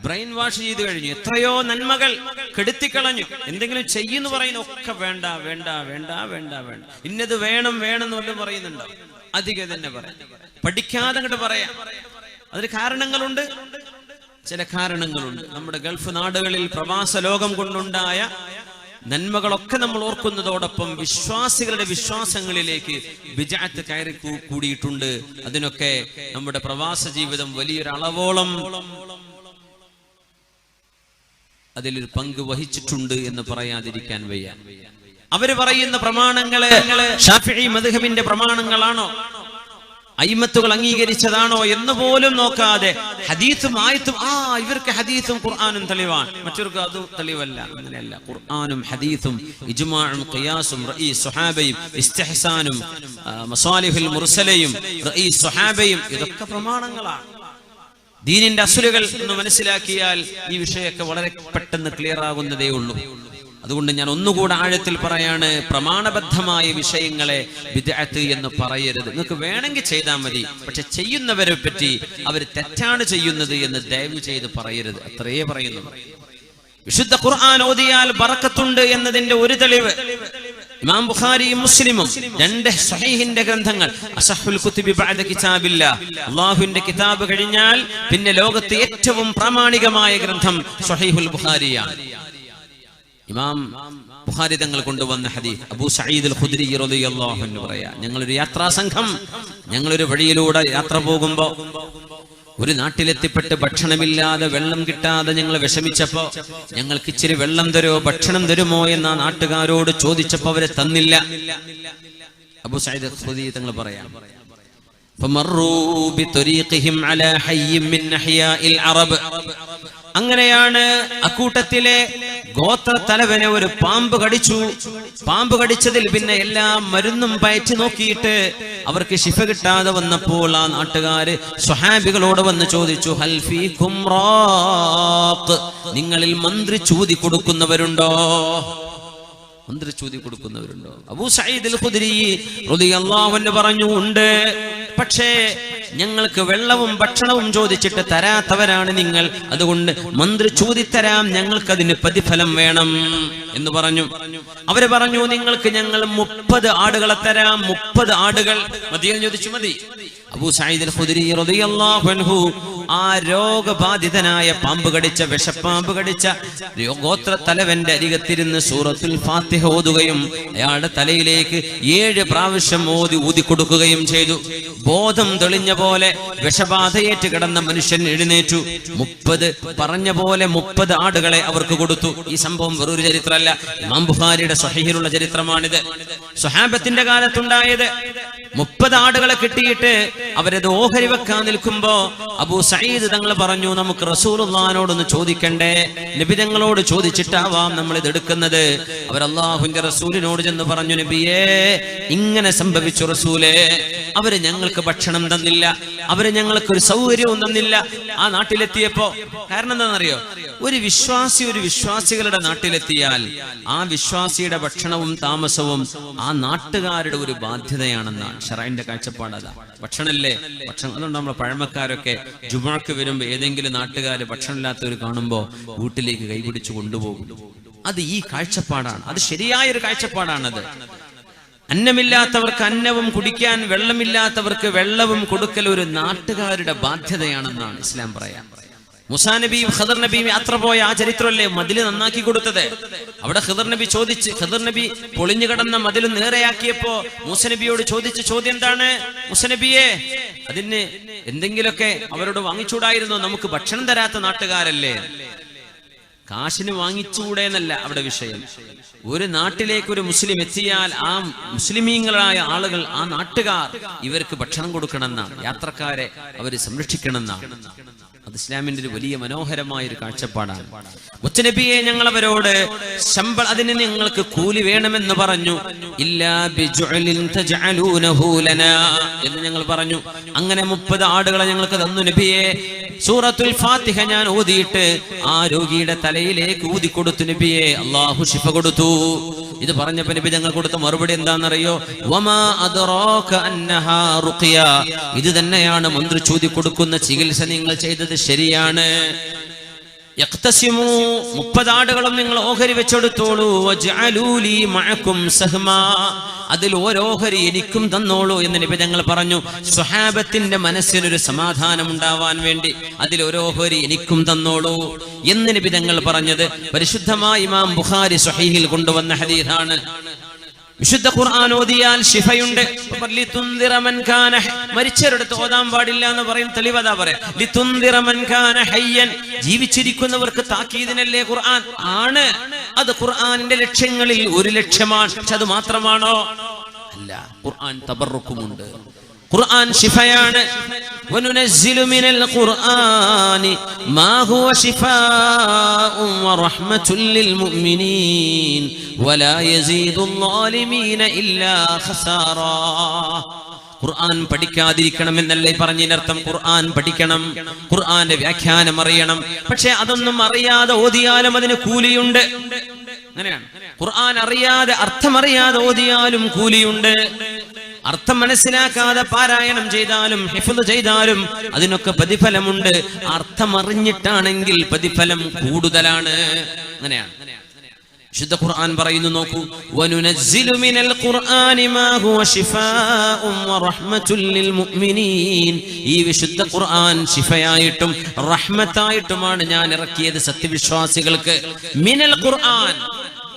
ബ്രെയിൻ വാഷ് ചെയ്ത് കഴിഞ്ഞു. എത്രയോ നന്മകൾ കെടുത്തിക്കളഞ്ഞു. എന്തെങ്കിലും ചെയ്യുന്നു പറയുന്നു, ഒക്കെ വേണ്ട വേണ്ട വേണ്ട വേണ്ട വേണ്ട, ഇന്നത് വേണം വേണം എന്ന് വല്ലതും പറയുന്നുണ്ടോ? അധികം തന്നെ പറയാം. പഠിക്കാതെ അങ്ങോട്ട് പറയാം. അതിന് കാരണങ്ങളുണ്ട്, ചില കാരണങ്ങളുണ്ട്. നമ്മുടെ ഗൾഫ് നാടുകളിൽ പ്രവാസ ലോകം കൊണ്ടുണ്ടായ നന്മകളൊക്കെ നമ്മൾ ഓർക്കുന്നതോടൊപ്പം വിശ്വാസികളുടെ വിശ്വാസങ്ങളിലേക്ക് ബിദ്അത്ത് കയറി കൂടിയിട്ടുണ്ട്. അതിനൊക്കെ നമ്മുടെ പ്രവാസ ജീവിതം വലിയൊരളവോളം അതിലൊരു പങ്ക് വഹിച്ചിട്ടുണ്ട് എന്ന് പറയാതിരിക്കാൻ വയ്യ. അവര് പറയുന്ന പ്രമാണങ്ങള് ശാഫിഈ മദ്ഹബിന്റെ പ്രമാണങ്ങളാണോ, അയിമത്തുകൾ അംഗീകരിച്ചതാണോ എന്ന് പോലും നോക്കാതെ ഹദീസും ആയത്തും ഇവർക്ക് ഹദീസും ഖുർആനും തെളിവാണ്, മറ്റവർക്ക് അത് തെളിവല്ല. അങ്ങനെയല്ല. ഖുർആനും ഹദീസും ഇജ്മാഉം ഖിയാസും റഈസ് സ്വഹാബയും ഇസ്തിഹ്സാനും മസാലിഹുൽ മുർസലയും റഈസ് സ്വഹാബയും ഇതൊക്കെ പ്രമാണങ്ങളാണ്. ദീനിന്റെ അസ്ലുകൾ എന്ന് മനസ്സിലാക്കിയാൽ ഈ വിഷയമൊക്കെ വളരെ പെട്ടെന്ന് ക്ലിയർ ആകുന്നതേ ഉള്ളൂ. അതുകൊണ്ട് ഞാൻ ഒന്നുകൂടെ ആഴത്തിൽ പറയാണ്, പ്രമാണബദ്ധമായ വിഷയങ്ങളെ ബിദ്അത്ത് എന്ന് പറയരുത്. നിങ്ങൾക്ക് വേണമെങ്കിൽ ചെയ്താൽ മതി, പക്ഷെ ചെയ്യുന്നവരെ പറ്റി അവർ തെറ്റാണ് ചെയ്യുന്നത് എന്ന് ദയവ് ചെയ്ത് പറയരുത്. അത്രയേ പറയുന്നു. വിശുദ്ധ ഖുർആൻ ഓതിയാൽ ബറക്കത്തുണ്ട് എന്നതിന്റെ ഒരു തെളിവ് ഇമാം ബുഖാരിയും മുസ്ലിമും രണ്ട് സ്വഹീഹിന്റെ ഗ്രന്ഥങ്ങൾ, അസഹുൽ കുതുബി ബഅദ കിതാബില്ലാഹ്, അല്ലാഹുവിന്റെ കിതാബ് കഴിഞ്ഞാൽ പിന്നെ ലോകത്തെ ഏറ്റവും പ്രാമാണികമായ ഗ്രന്ഥം സ്വഹീഹുൽ ബുഖാരിയാണ്. ഇമാം ബുഖാരി തങ്ങൾ കൊണ്ടുവന്ന ഹദീസ്, അബൂ സഈദ് അൽ ഖുദ്രി റളിയല്ലാഹു അൻഹു പറയാ, ഞങ്ങളൊരു യാത്രാ സംഘം ഞങ്ങളൊരു വഴിയിലൂടെ യാത്ര പോകുമ്പോ ഒരു നാട്ടിലെത്തിപ്പെട്ട് ഭക്ഷണമില്ലാതെ വെള്ളം കിട്ടാതെ ഞങ്ങൾ വിഷമിച്ചപ്പോ ഞങ്ങൾക്ക് ഇച്ചിരി വെള്ളം തരുമോ ഭക്ഷണം തരുമോ എന്ന് ആ നാട്ടുകാരോട് ചോദിച്ചപ്പോ അവരെ തന്നില്ല. അബൂ സഈദ് അൽ ഖുദ്രി തങ്ങൾ പറയാം, അങ്ങനെയാണ് അക്കൂട്ടത്തിലെ ഗോത്ര തലവനെ ഒരു പാമ്പ് കടിച്ചു. പാമ്പ് കടിച്ചതിൽ പിന്നെ എല്ലാ മരുന്നും പയറ്റി നോക്കിയിട്ട് അവർക്ക് ശിഫ കിട്ടാതെ വന്നപ്പോൾ ആ നാട്ടുകാര് സ്വഹാബികളോട് വന്ന് ചോദിച്ചു, ഹൽ ഫീകും റാഖ്, നിങ്ങളിൽ മന്ത്രി ചൂതി കൊടുക്കുന്നവരുണ്ടോ? മന്ത്രി ചൂതി കൊടുക്കുന്നവരുണ്ടോ? അബൂ സഈദ് അൽ ഖുദ്രി റളിയല്ലാഹു അൻഹു പറഞ്ഞു, ഉണ്ട്. പക്ഷേ ഞങ്ങൾക്ക് വെള്ളവും ഭക്ഷണവും ചോദിച്ചിട്ട് തരാത്തവരാണ് നിങ്ങൾ, അതുകൊണ്ട് മന്ത്രി ചോദിത്തരാം, ഞങ്ങൾക്കതിന് പ്രതിഫലം വേണം എന്ന് പറഞ്ഞു. അവര് പറഞ്ഞു, നിങ്ങൾക്ക് ഞങ്ങൾ 30 ആടുകളെ തരാം. 30 ആടുകൾ മതിയെന്ന് ചോദിച്ചു. മതി. അബൂ സഈദ് അൽ ഖുദ്രി റളിയല്ലാഹു അൻഹു ആ രോഗബാധിതനായ പാമ്പ് കടിച്ച വിഷപ്പാമ്പ് കടിച്ച ഗോത്ര തലവന്റെ അരികത്തിരുന്ന് സൂറത്തുൽ ഫാത്തിഹ ഓതുകയും അയാളുടെ തലയിലേക്ക് 7 പ്രാവശ്യം ഊതി കൊടുക്കുകയും ചെയ്തു. ബോധം തെളിഞ്ഞ പോലെ വിഷബാധയേറ്റ് കിടന്ന മനുഷ്യൻ എഴുന്നേറ്റു. 30 പറഞ്ഞ പോലെ 30 ആടുകളെ അവർക്ക് കൊടുത്തു. ഈ സംഭവം വെറൊരു ചരിത്രമല്ല, ഇമാം ബുഖാരിയുടെ സ്വഹീഹിലുള്ള ചരിത്രമാണിത്. സ്വഹാബത്തിന്റെ കാലത്തുണ്ടായത്. 30 ആടുകളെ കിട്ടിയിട്ട് അവരത് ഓഹരി വെക്കാൻ നിൽക്കുമ്പോ അബൂ സഈദ് തങ്ങൾ പറഞ്ഞു, നമുക്ക് റസൂലുള്ളാഹിനോടൊന്ന് ചോദിക്കണ്ടേ? നബി തങ്ങളോട് ചോദിച്ചിട്ടാവാം നമ്മൾ ഇത് എടുക്കുന്നത്. അവർ അല്ലാഹുവിന്റെ റസൂലിനോട് ചെന്ന് പറഞ്ഞു, നബിയേ, ഇങ്ങനെ സംഭവിച്ചു റസൂലേ, അവര് ഞങ്ങൾക്ക് ഭക്ഷണം തന്നില്ല, അവര് ഞങ്ങൾക്ക് ഒരു സൗകര്യവും തന്നില്ല ആ നാട്ടിലെത്തിയപ്പോ. കാരണം എന്താണെന്നറിയോ? ഒരു വിശ്വാസികളുടെ നാട്ടിലെത്തിയാൽ ആ വിശ്വാസിയുടെ ഭക്ഷണവും താമസവും ആ നാട്ടുകാരുടെ ഒരു ബാധ്യതയാണെന്നാണ് ശറഈന്റെ കാഴ്ചപ്പാട്. അതാ ഭക്ഷണല്ലേ ഭക്ഷണം. അതുകൊണ്ട് നമ്മളെ പഴമക്കാരൊക്കെ ജുമുഅക്ക് വരുമ്പോ ഏതെങ്കിലും നാട്ടുകാര് ഭക്ഷണമില്ലാത്തവർ കാണുമ്പോ വീട്ടിലേക്ക് കൈപിടിച്ചു കൊണ്ടുപോകും. അത് ഈ കാഴ്ചപ്പാടാണ്, അത് ശരിയായൊരു കാഴ്ചപ്പാടാണത്. അന്നമില്ലാത്തവർക്ക് അന്നവും കുടിക്കാൻ വെള്ളമില്ലാത്തവർക്ക് വെള്ളവും കൊടുക്കൽ ഒരു നാട്ടുകാരുടെ ബാധ്യതയാണെന്നാണ് ഇസ്ലാം പറയാം. മൂസാ നബിയും ഖദർ നബിയും യാത്ര പോയ ആ ചരിത്രമല്ലേ മതില് നന്നാക്കി കൊടുത്തത്. അവിടെ ഖദർ നബി ചോദിച്ച്, ഖദർ നബി പൊളിഞ്ഞു കിടന്ന മതിൽ നേരെയാക്കിയപ്പോ മൂസ നബിയോട് ചോദിച്ച ചോദ്യം എന്താണ്? മൂസ നബിയെ, അതിന് എന്തെങ്കിലുമൊക്കെ അവരോട് വാങ്ങിച്ചൂടായിരുന്നോ? നമുക്ക് ഭക്ഷണം തരാത്ത നാട്ടുകാരല്ലേ. കാശിന് വാങ്ങിച്ചൂടെ എന്നല്ല അവിടെ വിഷയം. ഒരു നാട്ടിലേക്ക് ഒരു മുസ്ലിം എത്തിയാൽ ആ മുസ്ലിമീങ്ങളായ ആളുകൾ, ആ നാട്ടുകാർ ഇവർക്ക് ഭക്ഷണം കൊടുക്കണമെന്നാണ്, യാത്രക്കാരെ അവര് സംരക്ഷിക്കണമെന്നാണ്. അത് ഇസ്ലാമിന്റെ ഒരു വലിയ മനോഹരമായ ഒരു കാഴ്ചപ്പാടാണ്. മുത്തനബിയെ, ഞങ്ങൾ അവരോട് അതിന് നിങ്ങൾക്ക് കൂലി വേണമെന്ന് പറഞ്ഞു. ഇല്ലാ ബിജുഅലിൻ തജഅലൂനഹു ലനാ എന്ന് ഞങ്ങൾ പറഞ്ഞു. അങ്ങനെ 30 ആടുകളെ ഞങ്ങൾക്ക് തന്നു നബിയെ. സൂറത്തുൽ ഫാത്തിഹ ഞാൻ ഓതിയിട്ട് ആ രോഗിയുടെ തലയിലേക്ക് ഊതി കൊടുത്തു നബിയെ. അല്ലാഹു ശിഫ കൊടുത്തു. ഇത് പറഞ്ഞപ്പോൾ നബി ഞങ്ങൾ കൊടുത്ത മറുപടി എന്താണെന്നറിയോ? വമാ അദ്റാക അന്നഹാ റുഖിയ, ഇത് തന്നെയാണ് മന്ത്രി ചൂതി കൊടുക്കുന്ന ചികിത്സ. നിങ്ങൾ ചെയ്തത് ശരിയാണ്. യഖ്തസിമു, 30 ആടുകളും നിങ്ങൾ ഓഹരി വെച്ചെടുത്തോളൂ. വജഅലൂ ലീ മഅകും സഹ്മാ, അതിൽ ഓരോഹരി എനിക്കും തന്നോളൂ എന്ന് നബി ഞങ്ങൾ പറഞ്ഞു. സ്വഹാബത്തിന്റെ മനസ്സിനൊരു സമാധാനം ഉണ്ടാവാൻ വേണ്ടി അതിൽ ഓരോഹരി എനിക്കും തന്നോളൂ എന്ന് നബി ഞങ്ങൾ പറഞ്ഞത് പരിശുദ്ധമായ ഇമാം ബുഖാരി സ്വഹീഹിൽ കൊണ്ടുവന്ന ഹദീസാണ്. വിശുദ്ധ ഖുർആൻ ഓതിയാൽ ശിഫയുണ്ട്. മരിച്ചവരെടുത്ത് ഓതാൻ പാടില്ല എന്ന് പറയും. തെളിവതാ പറയാം. ലിതുൻദിറ മൻ കാന ഹയ്യൻ, ജീവിച്ചിരിക്കുന്നവർക്ക് താക്കീദിനല്ലേ ഖുർആൻ. ആണ്, അത് ഖുർആനിന്റെ ലക്ഷ്യങ്ങളിൽ ഒരു ലക്ഷ്യമാണ്. പക്ഷെ അത് മാത്രമാണോ? അല്ല. ഖുർആൻ തബറുക്കുമുണ്ട്. ഖുർആൻ ശിഫയാണ്. വനുനസ്സിലു മിനൽ ഖുർആനി മാ ഹുവ ശിഫാഉൻ വറഹ്മത്തുൽ ലിൽ മുഅ്മിനീൻ വലാ യസീദുൽ ളാലിമീന ഇല്ലാ ഖസാറാ. ഖുർആൻ പഠിക്കാതിരിക്കണം എന്നല്ലേ പറഞ്ഞതിനർത്ഥം. ഖുർആൻ പഠിക്കണം, ഖുർആന്റെ വ്യാഖ്യാനം അറിയണം. പക്ഷെ അതൊന്നും അറിയാതെ ഓതിയാലും അതിന് കൂലിയുണ്ട്. അങ്ങനെയാണ്. ഖുർആൻ അറിയാതെ അർത്ഥമറിയാതെ ഓതിയാലും കൂലിയുണ്ട്. അർത്ഥം മനസ്സിലാക്കാതെ പാരായണം ചെയ്താലും ഹിഫ്ള് ചെയ്താലും അതിനൊക്കെ പ്രതിഫലമുണ്ട്. അർത്ഥം അറിഞ്ഞിട്ടാണെങ്കിൽ പ്രതിഫലം കൂടുതലാണ്. അങ്ങനെയാണ് വിശുദ്ധ ഖുർആൻ പറയുന്നു. നോക്കൂ, വനുനസ്സിലു മിനൽ ഖുർആനി മാ ഹുവ ശിഫാഉൻ വറഹ്മത്തുൽ ലിൽ മുഅ്മിനീൻ. ഈ വിശുദ്ധ ഖുർആൻ ശിഫയായിട്ടും റഹ്മത്തായിട്ടുമാണ് ഞാൻ ഇറക്കിയത് സത്യവിശ്വാസികൾക്ക്. മിനൽ ഖുർആൻ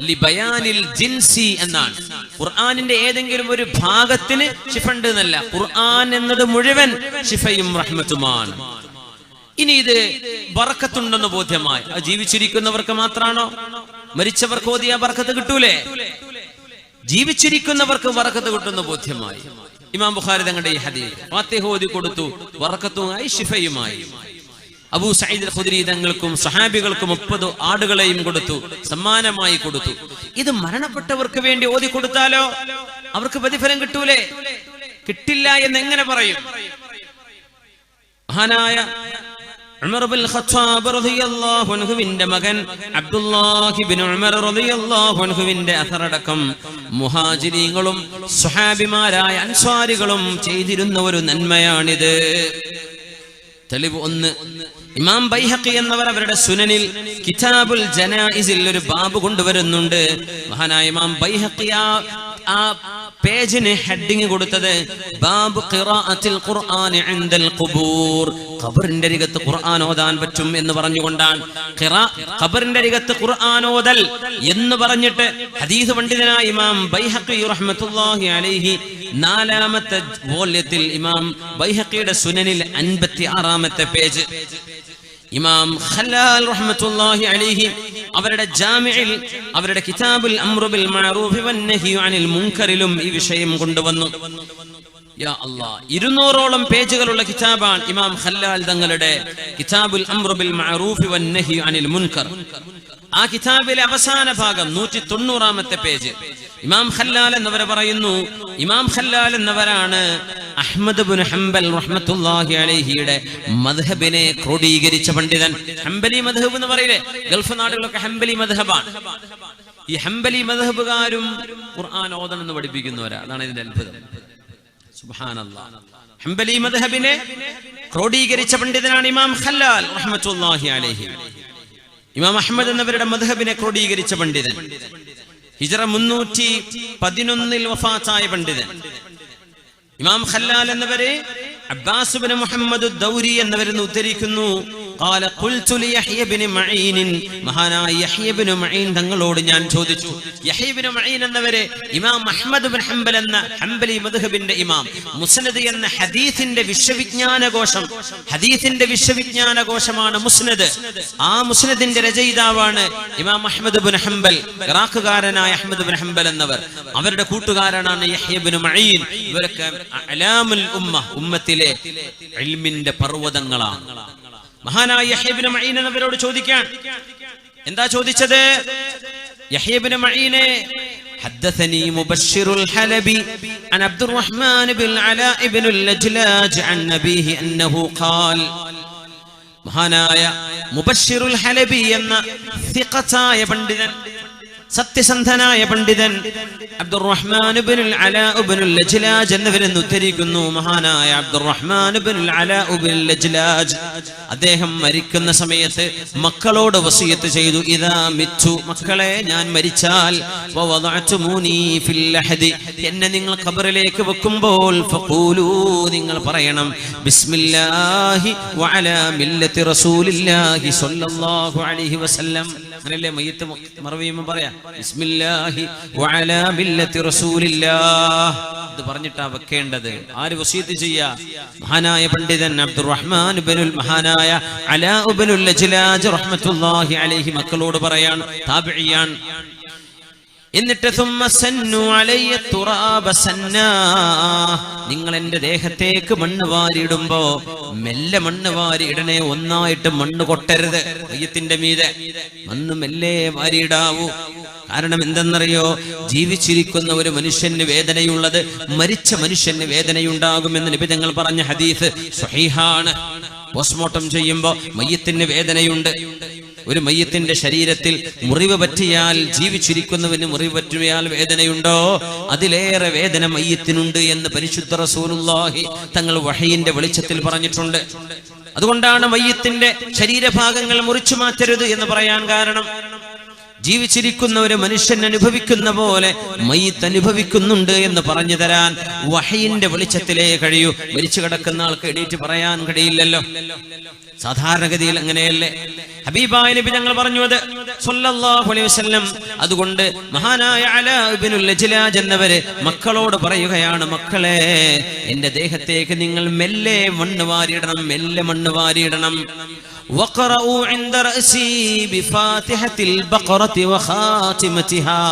ലിബയാനിൽ ജിൻസി എന്നാണ്. ഖുർആനിന്റെ ഏതെങ്കിലും ഒരു ഭാഗത്തിന് ശിഫ ഉണ്ട് എന്നല്ല, ഖുർആൻ എന്നത് മുഴുവൻ ശിഫയും റഹ്മത്തുമാണ്. ഇനി ഇത് ബറക്കത്തുണ്ടെന്ന് ബോധ്യമായി. അത് ജീവിച്ചിരിക്കുന്നവർക്ക് മാത്രമാണോ? മരിച്ചവർക്ക് ഓതിയ ബറക്കത്ത് കിട്ടൂലേ? ജീവിച്ചിരിക്കുന്നവർക്ക് ബറക്കത്ത് കിട്ടുന്ന ബോധ്യമായി. ഇമാം ബുഖാരി തങ്ങളുടെ ഈ ഹദീസ് ഫാത്തിഹ ഓതി കൊടുത്തു, ബറക്കത്തുമായി ശിഫയുമായി. അബൂ സഈദ് അൽ ഖുദ്രി തങ്ങൾക്കും സഹാബികൾക്കും 30 ആടുകളെയും കൊടുത്തു, സമ്മാനമായി കൊടുത്തു. ഇത് മരണപ്പെട്ടവർക്ക് വേണ്ടി ഓതി കൊടുത്താലോ അവർക്ക് പ്രതിഫലം കിട്ടൂലേ? കിട്ടില്ല എന്ന് എങ്ങനെ പറയും? മഹാനായ ഉമർ ഇബ്നുൽ ഖത്താബ് റളിയല്ലാഹു അൻഹുവിന്റെ മകൻ അബ്ദുല്ലാഹി ഇബ്നു ഉമർ റളിയല്ലാഹു അൻഹുവിന്റെ അഥറടക്കം മുഹാജിരീങ്ങളും സ്വഹാബിമാരായ അൻസ്വാരികളും ചെയ്തിരുന്ന ഒരു നന്മയാണിത്. തെളിവ് ഒന്ന്, ഇമാം ബൈഹഖി എന്നവർ അവരുടെ സുനനിൽ കിതാബുൽ ജനായിസിൽ ഒരു ബാബ് കൊണ്ടുവരുന്നുണ്ട്. മഹാനായ ഇമാം ബൈഹഖി ആ പേജിന് ഹെഡിങ് കൊടുത്തത് ബാബ് ഖിറാഅത്തിൽ ഖുർആനി ഇൻദൽ ഖുബൂർ. ഖബറിന്റെ അരികത്ത് ഖുർആൻ ഓതാൻ പറ്റും എന്ന് പറഞ്ഞുകൊണ്ടാണ് ഖബറിന്റെ അരികത്ത് ഖുർആൻ ഓതൽ എന്ന് പറഞ്ഞിട്ട് ഹദീസ് പണ്ഡിതനായ ഇമാം ബൈഹഖി റഹ്മത്തുള്ളാഹി അലൈഹി 4ാമത്തെ വോള്യത്തിൽ ഇമാം ബൈഹഖിയുടെ സുനനിൽ 56ാമത്തെ പേജ്, ഇമാം ഖല്ലാൽ റഹ്മത്തുള്ളാഹി അലൈഹി അവരുടെ ജാമിഇൽ അവരുടെ കിതാബുൽ അംറു ബിൽ മഅറൂഫി വന്നഹി അനിൽ മുൻകറിലും ഈ വിഷയം കൊണ്ടുവന്നു. യാ അല്ലാഹ്, 200ഓളം പേജുകളുള്ള കിതാബാണ് ഇമാം ഖല്ലാൽ തങ്ങളുടെ കിതാബുൽ അംറു ബിൽ മഅറൂഫി വന്നഹി അനിൽ മുൻകർ. ആ കിതാബിലെ അവസാന ഭാഗം 190ാമത്തെ പേജ്. ഇമാം ഖല്ലാൽ എന്നവർ പറയുന്നു, ഇമാം ഖല്ലാൽ എന്നവരാണ് അഹ്മദ് ഇബ്നു ഹംബൽ റഹ്മത്തുള്ളാഹി അലൈഹിയുടെ മദ്ഹബിനെ ക്രോഡീകരിച്ച പണ്ഡിതൻ. ഹംബലി മദ്ഹബ് എന്ന് പറയില്ലേ, ഗൾഫ് നാടുകളൊക്കെ ഹംബലി മദ്ഹബാണ്. ഈ ഹംബലി മദ്ഹബുകാരും ഖുർആൻ ഓതണം എന്ന് പഠിപ്പിക്കുന്നവരാ. അതാണ് ഇതിന്റെ അത്ഭുതം. സുബ്ഹാനല്ലാഹ്, ഹംബലി മദ്ഹബിനെ ക്രോഡീകരിച്ച പണ്ഡിതനാണ് ഇമാം ഖല്ലാൽ റഹ്മത്തുള്ളാഹി അലൈഹി. ഇമാം അഹ്മദ് എന്നവരുടെ മദ്ഹബിനെ ക്രോഡീകരിച്ച പണ്ഡിതൻ, ഹിജ്റ 311 വഫാത്തായ പണ്ഡിതൻ. ഇമാം ഖല്ലാൽ എന്നവരെ അബ്ബാസ് ഇബ്നു മുഹമ്മദ് ദൗരി എന്നവരെന്ന് ഉദ്ധരിക്കുന്നു. قال قلت ليحيى بن معين, മഹാനായ യഹ്യ ഇബ്നു മഈൻ തങ്ങളോട് ഞാൻ ചോദിച്ചു. യഹ്യ ഇബ്നു മഈൻ എന്നവരെ ഇമാം അഹ്മദ് ഇബ്നു ഹംബൽ എന്ന ഹംബലി മദ്ഹബിന്റെ ഇമാം, മുസ്നദ് എന്ന ഹദീസിന്റെ വിശ്വവിജ്ഞാനകോശമാണ് മുസ്നദ്. ആ മുസ്നദിന്റെ രചയിതാവാണ് ഇമാം അഹ്മദ് ഇബ്നു ഹംബൽ, ഇറാഖുകാരനായ അഹ്മദ് ഇബ്നു ഹംബൽ എന്നവർ. അവരുടെ കൂട്ടുകാരനാണ് യഹ്യ ഇബ്നു മഈൻ. ഇവരൊക്കെ അലാമുൽ ഉമ്മത്തിലെ ഇൽമിന്റെ പർവ്വതങ്ങളാണ്. മഹാനായ യഹ്യ ഇബ്നു മഈൻ എന്നവരോട് ചോദിക്കാൻ. എന്താ ചോദിച്ചത്? യഹ്യ ഇബ്നു മഈനെ حدثني مبشر الحلبي عن عبد الرحمن بن العلاء بن اللجلاج عن أبيه أنه قال. മഹാനായ മുബശ്ശിറുൽ ഹലബി എന്ന സിഖത്തായ പണ്ഡിതൻ, സത്യസന്ധനായ പണ്ഡിതൻ അബ്ദുറഹ്മാൻ ഇബ്നുൽ അലാ ഇബ്നുൽ ലജ്ലാജ് എന്നിവരെന്ന് ഉദ്ധരിക്കുന്നു. മഹാനായ അബ്ദുറഹ്മാൻ ഇബ്നുൽ അലാ ഇബ്നുൽ ലജ്ലാജ് അദ്ദേഹം മരിക്കുന്ന സമയത്ത് മക്കളോട് വസിയത്ത് ചെയ്തു, ഇദാ മിത്തു, മക്കളെ ഞാൻ മരിച്ചാൽ വവദഅതുമൂനി ഫിൽ ലഹദി, എന്നെ നിങ്ങൾ ഖബറിലേക്ക് വെക്കുമ്പോൾ ഫഖൂലു, നിങ്ങൾ പറയണം ബിസ്മില്ലാഹി വഅലാ മില്ലത്തി റസൂലില്ലാഹി സ്വല്ലല്ലാഹു അലൈഹി വസല്ലം. അങ്ങനെയല്ലേ മയ്യിത്ത് മറവിയുമ്പോൾ പറയാ ബിസ്മില്ലാഹി വഅലാ മില്ലത്തി റസൂലില്ലാഹ്. ഇത് പറഞ്ഞിട്ടാ വെക്കേണ്ടത്. ആര് വസിയത്ത് ചെയ്യാ? മഹാനായ പണ്ഡിതൻ അബ്ദുറഹ്മാൻ ഇബ്നുൽ മഹാനായ അലാ ഇബ്നുൽ ലജ്ലാജ് റഹ്മത്തുള്ളാഹി അലൈഹി മക്കളോട് പറയാണ്, താബിഇയാൻ. എന്നിട്ട് സുമ്മ സന്നു അലയ്യ തുറാബ സന്നാ, നിങ്ങൾ എന്റെ ദേഹത്തേക്ക് മണ്ണ് വാരിയിടുമ്പോ മെല്ലെ മണ്ണ് വാരി ഇടണേ, ഒന്നായിട്ട് മണ്ണ് കൊട്ടരുത്. മയ്യത്തിന്റെ മീതെ മണ്ണ് മെല്ലെ വാരിയിടാവൂ. കാരണം എന്തെന്നറിയോ? ജീവിച്ചിരിക്കുന്ന ഒരു മനുഷ്യന് വേദനയുള്ളത് മരിച്ച മനുഷ്യന് വേദനയുണ്ടാകുമെന്ന് നബി തങ്ങൾ പറഞ്ഞ ഹദീസ് സ്വഹീഹാണ്. പോസ്റ്റ്മോർട്ടം ചെയ്യുമ്പോ മയ്യത്തിന് വേദനയുണ്ട്. ഒരു മയ്യത്തിന്റെ ശരീരത്തിൽ മുറിവ് പറ്റിയാൽ, ജീവിച്ചിരിക്കുന്നവന് മുറിവ് പറ്റിയാൽ വേദനയുണ്ടോ, അതിലേറെ വേദന മയ്യത്തിനുണ്ട് എന്ന് പരിശുദ്ധ റസൂലുള്ളാഹി തങ്ങൾ വഹയിന്റെ വെളിച്ചത്തിൽ പറഞ്ഞിട്ടുണ്ട്. അതുകൊണ്ടാണ് മയ്യത്തിന്റെ ശരീരഭാഗങ്ങൾ മുറിച്ചു മാറ്റരുത് എന്ന് പറയാൻ കാരണം. ജീവിച്ചിരിക്കുന്ന ഒരു മനുഷ്യൻ അനുഭവിക്കുന്ന പോലെ മയ്യിത്ത് അനുഭവിക്കുന്നുണ്ട് എന്ന് പറഞ്ഞു തരാൻ വഹയിന്റെ വെളിച്ചത്തിലേ കഴിയൂ. മരിച്ചു കിടക്കുന്ന ആൾക്ക് എണീറ്റ് പറയാൻ കഴിയില്ലല്ലോ. സാധാരണഗതിയിൽ അങ്ങനെയല്ലേ. ഹബീബായ നബി ഞങ്ങൾ പറഞ്ഞു അത് സല്ലല്ലാഹു അലൈഹി വസല്ലം. അതുകൊണ്ട് മഹാനായ അലാ ഇബ്നുൽ ലജ്ലാജ് എന്നവര് മക്കളോട് പറയുകയാണ്, മക്കളെ, എന്റെ ദേഹത്തേക്ക് നിങ്ങൾ മെല്ലെ മണ്ണ് വാരിയിടണം, മെല്ലെ മണ്ണ് വാരിയിടണം. وقرأوا عند رأسي بفاتحة البقرة وخاتمتها.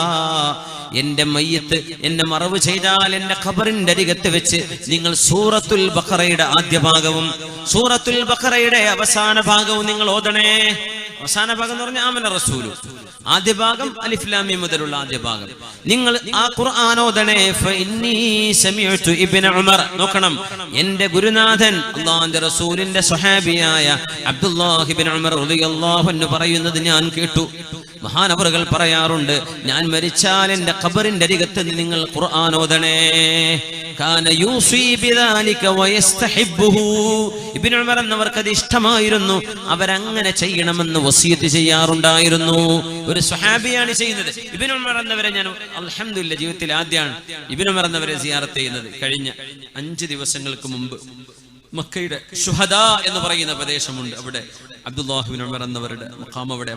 എന്റെ മയ്യത്ത് എന്നെ മറവ് ചെയ്താൽ എന്റെ ഖബറിന്റെ അരികത്ത് വെച്ച് നിങ്ങൾ സൂറത്തുൽ ബഖറയുടെ ആദ്യ ഭാഗവും സൂറത്തുൽ ബഖറയുടെ അവസാന ഭാഗവും നിങ്ങൾ ഓതണേ. അവസാന ഭാഗം എന്ന് പറഞ്ഞാൽ ആമന റസൂലു, ആദ്യ ഭാഗം അലിഫ് ലാം മീം മുതലുള്ള ആദ്യ ഭാഗം നിങ്ങൾ ആ ഖുർആൻ ഓതണേ. ഫഇന്നി സമിഅതു ഇബ്നു ഉമർ. നോക്കണം, എന്റെ ഗുരുനാഥൻ അല്ലാഹുവിന്റെ റസൂലിന്റെ സ്വഹാബിയായ അബ്ദുല്ലാഹ് ഇബ്നു ഉമർ റളിയല്ലാഹു അൻഹു പറയുന്നത് ഞാൻ കേട്ടു. മഹാനവറുകൾ പറയാറുണ്ട്, ഞാൻ മരിച്ചാൽ എന്റെ ഖബറിന്റെ അരികത്ത് നിങ്ങൾ ഖുർആൻ ഓതണേ. കാന യൂസി ബിദാലിക വയസ്തഹിബ്ബുഹു. ഇബ്നു ഉമർ എന്നവർക്ക് അത് ഇഷ്ടമായിരുന്നു, അവരങ്ങനെ ചെയ്യണമെന്ന് വസിയത്ത് ചെയ്യാറുണ്ടായിരുന്നു. ഒരു സ്വഹാബിയാണ് ചെയ്യുന്നത്. ഇബ്നു ഉമർ എന്നവരെ ഞാൻ അൽഹംദുലില്ലാഹ് ജീവിതത്തിൽ ആദ്യമാണ് ഇബ്നു ഉമർ എന്നവരെ സിയാറത്ത് ചെയ്യുന്നത്. കഴിഞ്ഞ 5 ദിവസങ്ങൾക്ക് മുമ്പ് മക്കയുടെ ശുഹദാ എന്ന് പറയുന്ന പ്രദേശമുണ്ട്. അവിടെ അബ്ദുല്ലാഹ് ഇബ്നു ഉമർ എന്നവരുടെ മഖാം അവിടെ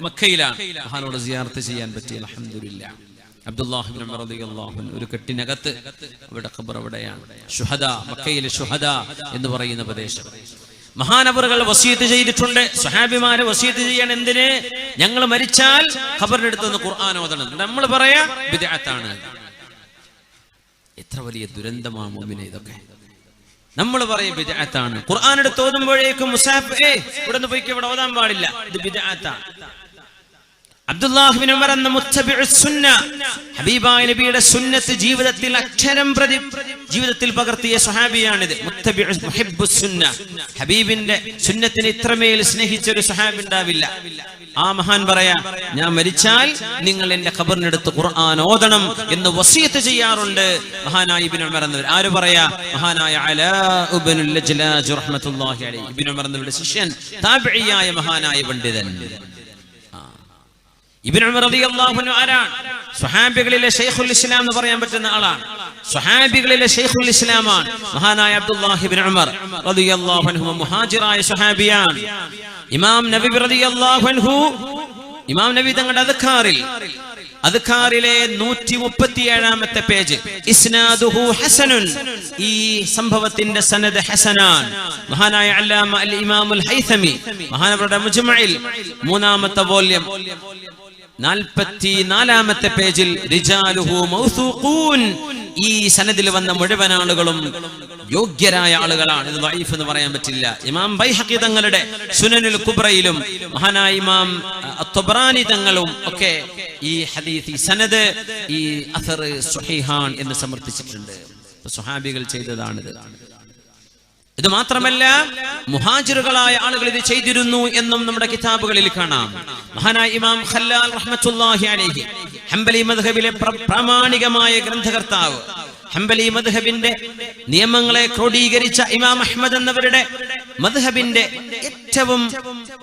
മക്കയിലാണ്. മഹാനോട് സിയാറത്ത് ചെയ്യാൻ പറ്റി അൽഹംദുലില്ലാഹ്. അബ്ദുല്ലാഹ് ഇബ്നു ഉമർ റളിയല്ലാഹു അൻഹു ഒരു കെട്ടിനകത്ത് അവിടെ ഖബർ അവിടെയാണ്. ശുഹദാ, മക്കയിലെ ശുഹദാ എന്ന് പറയുന്ന പ്രദേശം. മഹാനവറുകൾ വസിയത്ത് ചെയ്തിട്ടുണ്ട്. സ്വഹാബിമാരെ വസിയത്ത് ചെയ്യാൻ എന്തിന്? ഞങ്ങൾ മരിച്ചാൽ ഖബറിന്റെ അടുത്ത് ഖുർആൻ ഓതണം. നമ്മൾ പറയാ ബിദ്അത്താണ്. എത്ര വലിയ ദുരന്തമാണ് മുഅ്മിനേ ഇതൊക്കെ. നമ്മൾ പറയും ബിദ്അത്താണ്. ഖുർആൻ എടുത്ത് ഓതുമ്പോഴേക്കും മുസാഫ് ഇവിടെ നിന്ന് പോയിക്ക് ഇവിടെ ഓതാൻ പാടില്ല, ഇത് ബിദ്അത്താണ്. അബ്ദുല്ലാഹ് ഇബ്നു ഉമർ എന്ന മുത്തബിഉസ് സുന്ന, ഹബീബായ നബിയുടെ സുന്നത്ത് ജീവിതത്തിൽ അക്ഷരം പ്രതി ജീവിതത്തിൽ പകർത്തിയ സ്വഹാബിയാണിത്. മുത്തബിഉസ് മുഹിബ്ബുസ് സുന്ന, ഹബീബിന്റെ സുന്നത്തിനെ ഇത്രമേൽ സ്നേഹിച്ച ഒരു സ്വഹാബി ഉണ്ടാവില്ല. ആ മഹാൻ പറയാ, ഞാൻ മരിച്ചാൽ നിങ്ങൾ എന്റെ ഖബറിനടുത്ത് ഖുർആൻ ഓതണം എന്ന് വസിയത്ത് ചെയ്യാറുണ്ട് മഹാനായ ഇബ്നു ഉമർ എന്നവർ. ആര് പറയാ? മഹാനായ അലാ ഇബ്നുൽ ലജ്ലാജ് റഹ്മത്തുള്ളാഹി അലൈഹി. ഇബ്നു ഉമർ എന്നവരുടെ ശിഷ്യൻ, താബിഈയായ മഹാനായ പണ്ഡിതൻ. ഇബ്നു ഉമർ റളിയല്ലാഹു അൻഹു ആരാണ്? സ്വഹാബികളിലെ ശൈഖുൽ ഇസ്ലാം എന്ന് പറയാൻ പറ്റുന്ന ആളാണ്. സ്വഹാബികളിലെ ശൈഖുൽ ഇസ്ലാമാണ് മഹാനായ അബ്ദുല്ലാഹ് ഇബ്നു ഉമർ റളിയല്ലാഹു അൻഹു. മുഹാജിറായ സ്വഹാബിയാണ്. ഇമാം നബി റളിയല്ലാഹു അൻഹു, ഇമാം നബി തങ്ങളുടെ അദ്കാറിലെ 137ാമത്തെ പേജ്, ഇസ്നാദുഹു ഹസനുൻ, ഈ സംഭവത്തിന്റെ സനദ് ഹസനാൻ. മഹാനായ അല്ലാമ അൽ ഇമാമുൽ ഹൈതമി മഹാനവരുടെ മുജ്മഇൽ 3ാമത്തെ വോള്യം 44ാമത്തെ പേജിൽ റിജാലുഹു മൗസൂഖൂൻ, ഈ സനദിൽ വന്ന മുഴുവൻ ആളുകളും യോഗ്യരായ ആളുകളാണ്. ഇത് ദഈഫ് എന്ന് പറയാൻ പറ്റില്ല. ഇമാം ബൈഹഖി തങ്ങളുടെ സുനനുൽ കുബ്രയിലും മഹാനായ ഇമാം അത്ബറാനി തങ്ങളും ഒക്കെ ഈ ഹദീസ്, ഈ സനദ്, ഈ അസർ സ്വഹീഹാൻ എന്ന് സമർത്ഥിച്ചിട്ടുണ്ട്. സ്വഹാബികൾ ചെയ്തതാണിത്. ഇത് മാത്രമല്ല, മുഹാജിറുകളായ ആളുകൾ ഇത് ചെയ്തിരുന്നു എന്നും നമ്മുടെ കിതാബുകളിൽ കാണാം. മഹാനായ ഇമാം ഖല്ലാൽ റഹ്മത്തുള്ളാഹി അലൈഹി, ഹംബലി മദ്ഹബിലെ പ്രാമാണികമായ ഗ്രന്ഥകർത്താവ്, ഹംബലി മദ്ഹബിന്റെ നിയമങ്ങളെ ക്രോഡീകരിച്ച ഇമാം അഹ്മദ് എന്നവരുടെ മദ്ഹബിന്റെ ഏറ്റവും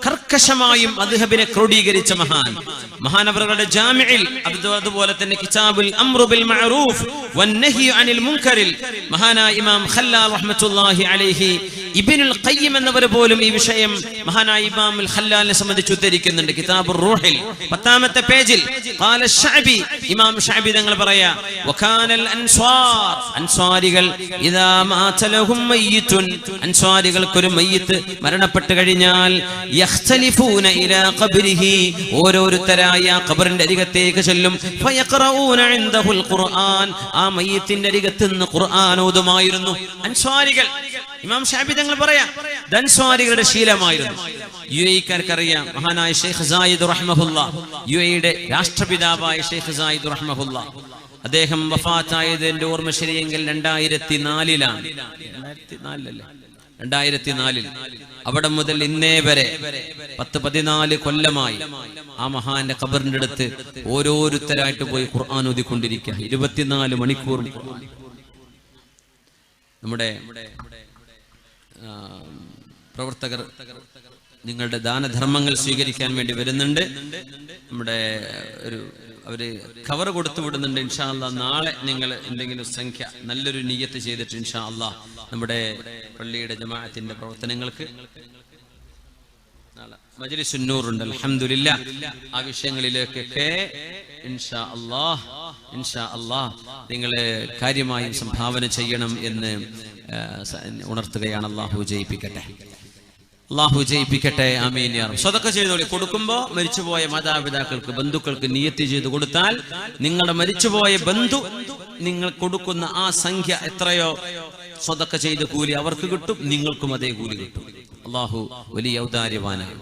കർക്കശമായും മദ്ഹബിനെ ക്രോഡീകരിച്ച മഹാനവറുകളുടെ ജാമിഇൽ, അതുപോലെ തന്നെ കിതാബുൽ അംറു ബിൽ മഅറൂഫ് വന്നഹി അനിൽ മുൻകറിൽ മഹാനായ ഇമാം ഖല്ലാൽ റഹ്മത്തുള്ളാഹി അലൈഹി, ഇബ്നുൽ ഖയ്യിം എന്നവർ പോലും ഈ വിഷയം മഹാനായ ഇമാം ഖല്ലാലിനെ സംബന്ധിച്ച് ഉദ്ധരിക്കുന്നുണ്ട്. കിതാബുർ റൂഹിൽ 10ാമത്തെ പേജിൽ ഖാല ശഅബി, ഇമാം ശഅബി തങ്ങൾ പറയാ, വകാനൽ അൻസ്വാർ, അൻസ്വാരികൾ ഇദാ മാത ലഹും മയ്യിതുൻ, അൻസ്വാരികൾക്ക് ഒരു മയ്യിത്ത് മരണപ്പെട്ടു കഴിഞ്ഞാൽ യഖ്തലിഫൂന ഇലാ ഖബ്രിഹി, ഓരോരുത്തരായ ഖബറിന്റെ അരികത്തേക്ക് ചെല്ലും. ഫയഖറഊന ഇൻദഹുൽ ഖുർആൻ, ആ മയ്യിത്തിന്റെ അരികത്ത് നിന്ന് ഖുർആൻ ഓതുമായിരുന്നു അൻസ്വാരികൾ. ഇമാം ശഅബി തങ്ങൾ പറയാ, അൻസ്വാരികളുടെ ശീലമായിരുന്നു. യുഎഇക്കാർക്കറിയാം, മഹാനായ ഷെയ്ഖ് സായിദ് റഹ്മഹുല്ലാഹ്, യുഎഇയുടെ രാഷ്ട്രപിതാവായ ഷെയ്ഖ് സായിദ് റഹ്മഹുല്ലാഹ്, അദ്ദേഹം വഫാത്തായത് എന്റെ ഓർമ്മ ശരിയെങ്കിൽ 2004-ലാണ്. 2004 അവിടെ മുതൽ ഇന്നേ വരെ 10-14 കൊല്ലമായി ആ മഹാന്റെ ഖബറിന്റെ അടുത്ത് ഓരോരുത്തരായിട്ട് പോയി ഖുർആൻ ഓതിക്കൊണ്ടിരിക്കുക. 24 മണിക്കൂർ നമ്മുടെ പ്രവർത്തകർ നിങ്ങളുടെ ദാനധർമ്മങ്ങൾ സ്വീകരിക്കാൻ വേണ്ടി വരുന്നുണ്ട്. നമ്മുടെ അവര് കവർ കൊടുത്തു വിടുന്നുണ്ട്. ഇൻഷാ അല്ലാഹ് നാളെ നിങ്ങൾ എന്തെങ്കിലും സംഖ്യ നല്ലൊരു നിയ്യത്ത് ചെയ്തിട്ട് ഇൻഷാ അല്ലാഹ് നമ്മുടെ പള്ളിയുടെ ജമാഅത്തിന്റെ പ്രവർത്തനങ്ങൾക്ക് നാളെ മജ്ലിസുൻ നൂർ ഉണ്ട്. അൽഹംദുലില്ലാഹ് ആ വിഷയങ്ങളിലേക്കൊക്കെ ഇൻഷാ അല്ലാഹ് നിങ്ങൾ കാര്യമായി സംഭാവന ചെയ്യണം എന്ന് ഉണർത്തുകയാണ്. അല്ലാഹു ജയിപ്പിക്കട്ടെ. ആമീൻ യാ റബ്ബ്. സദഖ ചെയ്തോളി. കൊടുക്കുമ്പോ മരിച്ചുപോയ മാതാപിതാക്കൾക്ക് ബന്ധുക്കൾക്ക് നിയത്ത് ചെയ്ത് കൊടുത്താൽ നിങ്ങളുടെ മരിച്ചുപോയ ബന്ധു നിങ്ങൾ കൊടുക്കുന്ന ആ സംഖ്യ എത്രയോ സദഖ ചെയ്ത കൂലി അവർക്ക് കിട്ടും, നിങ്ങൾക്കും അതേ കൂലി കിട്ടും. അല്ലാഹു വലിയ ഔദാര്യവാനാണ്.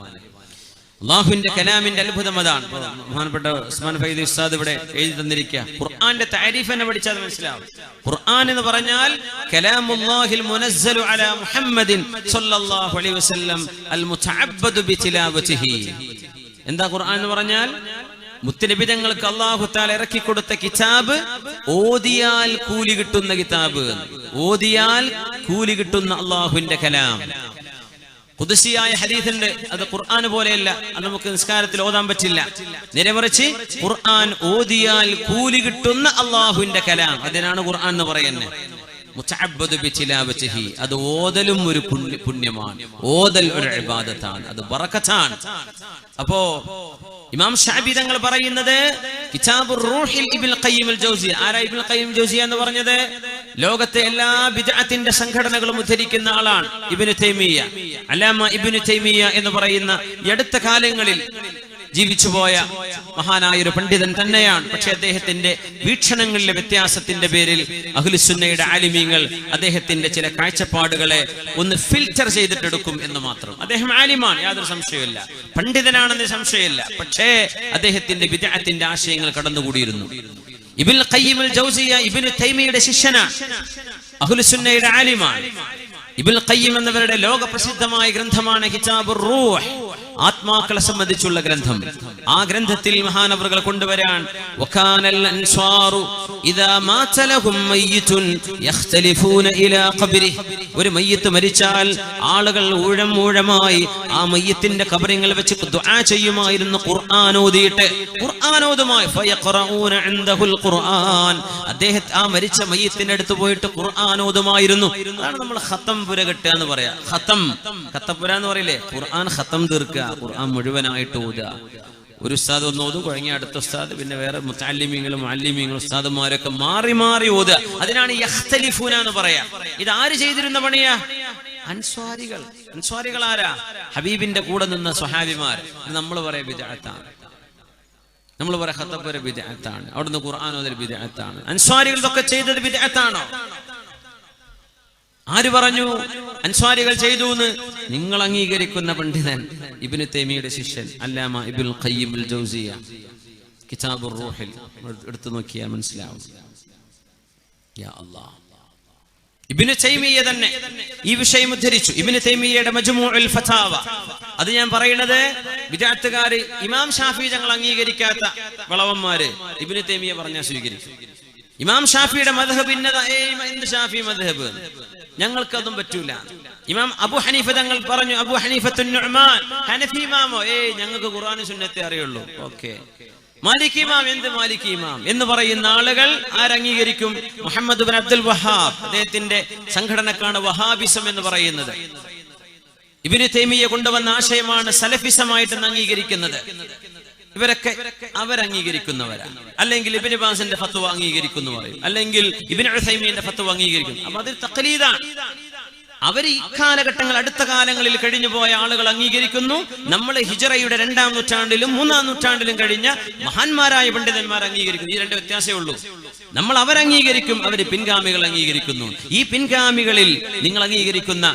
അല്ലാഹുവിന്റെ കലാമിന്റെ അത്ഭുതം അതാണ്. ബഹുമാനപ്പെട്ട ഉസ്മാൻ ഫൈദി ഉസ്താദ് ഇവിടെ എഴുതി തന്നിരിക്കുക. ഖുർആന്റെ തഅരീഫ് എന്നെ പഠിച്ചാൽ മനസ്സിലാവും. ഖുർആൻ എന്ന് പറഞ്ഞാൽ കലാമുല്ലാഹിൽ മുനസ്സലു അലാ മുഹമ്മദിൻ സ്വല്ലല്ലാഹു അലൈഹി വസല്ലം അൽ മുതഅബ്ബദു ബിതിലാവതിഹി. എന്താ ഖുർആൻ എന്ന് പറഞ്ഞാൽ? മുത്തുനബി തങ്ങൾക്ക് അല്ലാഹു തആല ഇറക്കി കൊടുത്ത കിതാബ്, ഓതിയാൽ കൂലി കിട്ടുന്ന കിതാബ്, ഓതിയാൽ കൂലി കിട്ടുന്ന അല്ലാഹുവിന്റെ കലാം. ഖുദ്സിയായ ഹദീസുണ്ട്, അത് ഖുർആൻ പോലെയല്ല, അത് നമുക്ക് നിസ്കാരത്തിൽ ഓതാൻ പറ്റില്ല. നേരെമറിച്ച് ഖുർആൻ ഓതിയാൽ കൂലി കിട്ടുന്ന അല്ലാഹുവിന്റെ കലാം, അതിനാണ് ഖുർആൻ എന്ന് പറയുന്നത്. മുതഅബ്ബദു ബിതിലാവതിഹി, അത് ഓതലും ഒരു പുണ്യമാണ്, ഓതൽ ഒരു ഇബാദത്താണ്, അത് ബറകത്താണ്. അപ്പോ ഇമാം ശഅബി തങ്ങൾ പറയുന്നത് കിതാബുർ റൂഹിൽ ഇബ്നുൽ ഖയ്യിം അൽ ജൗസിയ. ആരാ ഇബ്നുൽ ഖയ്യിം ജൗസിയ എന്ന് പറഞ്ഞത്? ലോകത്തെ എല്ലാ ബിദ്അത്തിന്റെ സംഘടനകളും ഉദ്ധരിക്കുന്ന ആളാണ് ഇബ്നു തൈമിയ്യ. അല്ലാമ ഇബ്നു തൈമിയ്യ എന്ന് പറയുന്ന ഈ അടുത്ത കാലങ്ങളിൽ ജീവിച്ചുപോയ മഹാനായ ഒരു പണ്ഡിതൻ തന്നെയാണ്. പക്ഷെ അദ്ദേഹത്തിന്റെ വീക്ഷണങ്ങളിലെ വ്യത്യാസത്തിന്റെ പേരിൽ അഹ്ലുസുന്നയുടെ ആലിമീങ്ങൾ അദ്ദേഹത്തിന്റെ ചില കാഴ്ചപ്പാടുകളെ ഒന്ന് ഫിൽറ്റർ ചെയ്തിട്ടെടുക്കും എന്ന് മാത്രം. അദ്ദേഹം ആലിമാണ്, യാതൊരു സംശയമില്ല, പണ്ഡിതനാണെന്ന് സംശയമില്ല. പക്ഷേ അദ്ദേഹത്തിന്റെ ബിദ്അത്തിന്റെ ആശയങ്ങൾ കടന്നുകൂടിയിരുന്നു. ഇബ്നുൽ ഖയ്യിം അൽ ജൗസിയ ഇബ്നു തൈമിയ്യയുടെ ശിഷ്യനാണ്, അഹ്ലുസുന്നയുടെ ആലിമാണ്. ഇബ്നുൽ ഖയ്യിം എന്നവരുടെ ലോകപ്രസിദ്ധമായ ഗ്രന്ഥമാണ് കിതാബുർ റൂഹ്, ആത്മാക്കളെ സംബന്ധിച്ചുള്ള ഗ്രന്ഥം. ആ ഗ്രന്ഥത്തിൽ മഹാനവറുകൾ കൊണ്ടുവരാൻ വകാനൽ അൻസ്വാറു ഇദാ മാത ലഹും മയ്യിതുൻ യഖ്തലിഫൂന ഇലാ ഖബ്രി. ഒരു മയ്യിത്ത് മരിച്ചാൽ ആളുകൾ ഊഴമായി ആ മയ്യിത്തിന്റെ ഖബറിൽ വെച്ച് ദുആ ചെയ്യുമായിരുന്നു, ഖുർആൻ ഓതിയിട്ട്. ഖുർആൻ ഓതുമായി ഫയഖറഊന ഇൻദഹുൽ ഖുർആൻ, അദ്ദേഹത്തെ ആ മരിച്ച മയ്യിത്തിന്റെ അടുത്ത് പോയിട്ട് ഖുർആൻ ഓതുമായിരുന്നു. അതാണ് നമ്മൾ ഖത്തം പുര കെട്ടുക എന്ന് പറയാ. ഖത്തപ്പുര എന്ന് പറയില്ലേ? ഖുർആൻ ഖത്തം തീർക്കുക, ഖുർആൻ മുഴുവനായിട്ട് ഓതുക. ഒരു ഉസ്താദ് ഒന്ന് ഓതും, കഴിഞ്ഞ അടുത്ത ഉസ്താദ്, പിന്നെ വേറെ മുതഅല്ലിമീങ്ങളും മുഅല്ലിമീങ്ങളും ഉസ്താദുമാരൊക്കെ മാറി ഓതുക. അതിനാണ് യഖ്തലിഫൂന എന്ന് പറയാ. ഇത് ആര് ചെയ്തിരുന്ന പണിയാ? അൻസ്വാരികൾ ആരാ? ഹബീബിന്റെ കൂടെ നിന്ന സ്വഹാബിമാർ. നമ്മൾ പറയാ ബിദ്അത്താണ്, നമ്മൾ പറയാ ഖത്തപ്പുര ബിദ്അത്താണ്, അവിടുന്ന് ഖുർആൻ ഓതൽ ബിദ്അത്താണ്. അൻസ്വാരികൾ ഇതൊക്കെ ചെയ്തത് ബിദ്അത്താണോ? ആര് പറഞ്ഞു അൻസ്വാരികൾ ചെയ്തു എന്ന്? നിങ്ങൾ അംഗീകരിക്കുന്ന പണ്ഡിതൻ ഇബ്നു തൈമിയ്യയുടെ ശിഷ്യൻ അല്ലാമ ഇബ്നുൽ ഖയ്യിം അൽ ജൗസിയ കിതാബുർ റൂഹിൽ എടുത്തു നോക്കിയാൽ മനസ്സിലാവും. യാ അല്ലാഹ്, ഇബ്നു തൈമിയ്യ തന്നെ ഈ വിഷയം ഉദ്ധരിച്ചു. ഇബ്നു തൈമിയ്യയുടെ മജ്മൂഉൽ ഫതാവ, അത് ഞാൻ പറയുന്നത് ബിദ്അത്തുകാർ ഇമാം ഷാഫി തങ്ങൾ അംഗീകരിക്കാത്ത വളവന്മാര് ഇബ്നു തൈമിയ്യ പറഞ്ഞാൽ സ്വീകരിക്കും. ഇമാം ഷാഫിയുടെ മദ്ഹബ് ഇന്നതാ, എന്ത് ഷാഫി മദ്ഹബ്, ഞങ്ങൾക്കതും പറ്റൂല. ഇമാം അബു ഹനീഫ തങ്ങൾ പറഞ്ഞു, അബു ഹനീഫത്തുൻ നുഅ്മാൻ ഹനഫി ഇമാമോ? ഞങ്ങൾക്ക് ഖുർആനും സുന്നത്തേ അറിയുള്ളൂ. ഓക്കേ. മാലികി ഇമാം, എന്ത് മാലികി ഇമാം എന്ന് പറയുന്ന ആളുകൾ ആരംഗീകരിക്കും? മുഹമ്മദ് ഇബ്നു അബ്ദുൽ വഹാബ്, അദ്ദേഹത്തിന്റെ സംഘടനക്കാണ് വഹാബിസം എന്ന് പറയുന്നത്. ഇബ്നു തൈമിയ്യ കൊണ്ടുവന്ന ആശയമാണ് സലഫിസമായിട്ട് അംഗീകരിക്കുന്നത്. ഇവരൊക്കെ അവരംഗീകരിക്കുന്നവരാണ്. അല്ലെങ്കിൽ ഇബ്നു ബാസിന്റെ ഫത്വ അംഗീകരിക്കുന്നു പറയും, അല്ലെങ്കിൽ ഇബ്നു ഉസൈമീന്റെ ഫത്വ അംഗീകരിക്കുന്നു. അപ്പൊ അതൊരു തഖ്ലീദാണ്. അവർ ഈ കാലഘട്ടങ്ങൾ, അടുത്ത കാലങ്ങളിൽ കഴിഞ്ഞു പോയ ആളുകൾ അംഗീകരിക്കുന്നു. നമ്മൾ ഹിജ്റയുടെ 2-ാം നൂറ്റാണ്ടിലും 3-ാം നൂറ്റാണ്ടിലും കഴിഞ്ഞ മഹാന്മാരായ പണ്ഡിതന്മാർ അംഗീകരിക്കുന്നു. ഈ രണ്ട് വ്യത്യാസമേ ഉള്ളൂ. നമ്മൾ അവരംഗീകരിക്കും, അവർ പിൻഗാമികൾ അംഗീകരിക്കുന്നു. ഈ പിൻഗാമികളിൽ നിങ്ങൾ അംഗീകരിക്കുന്ന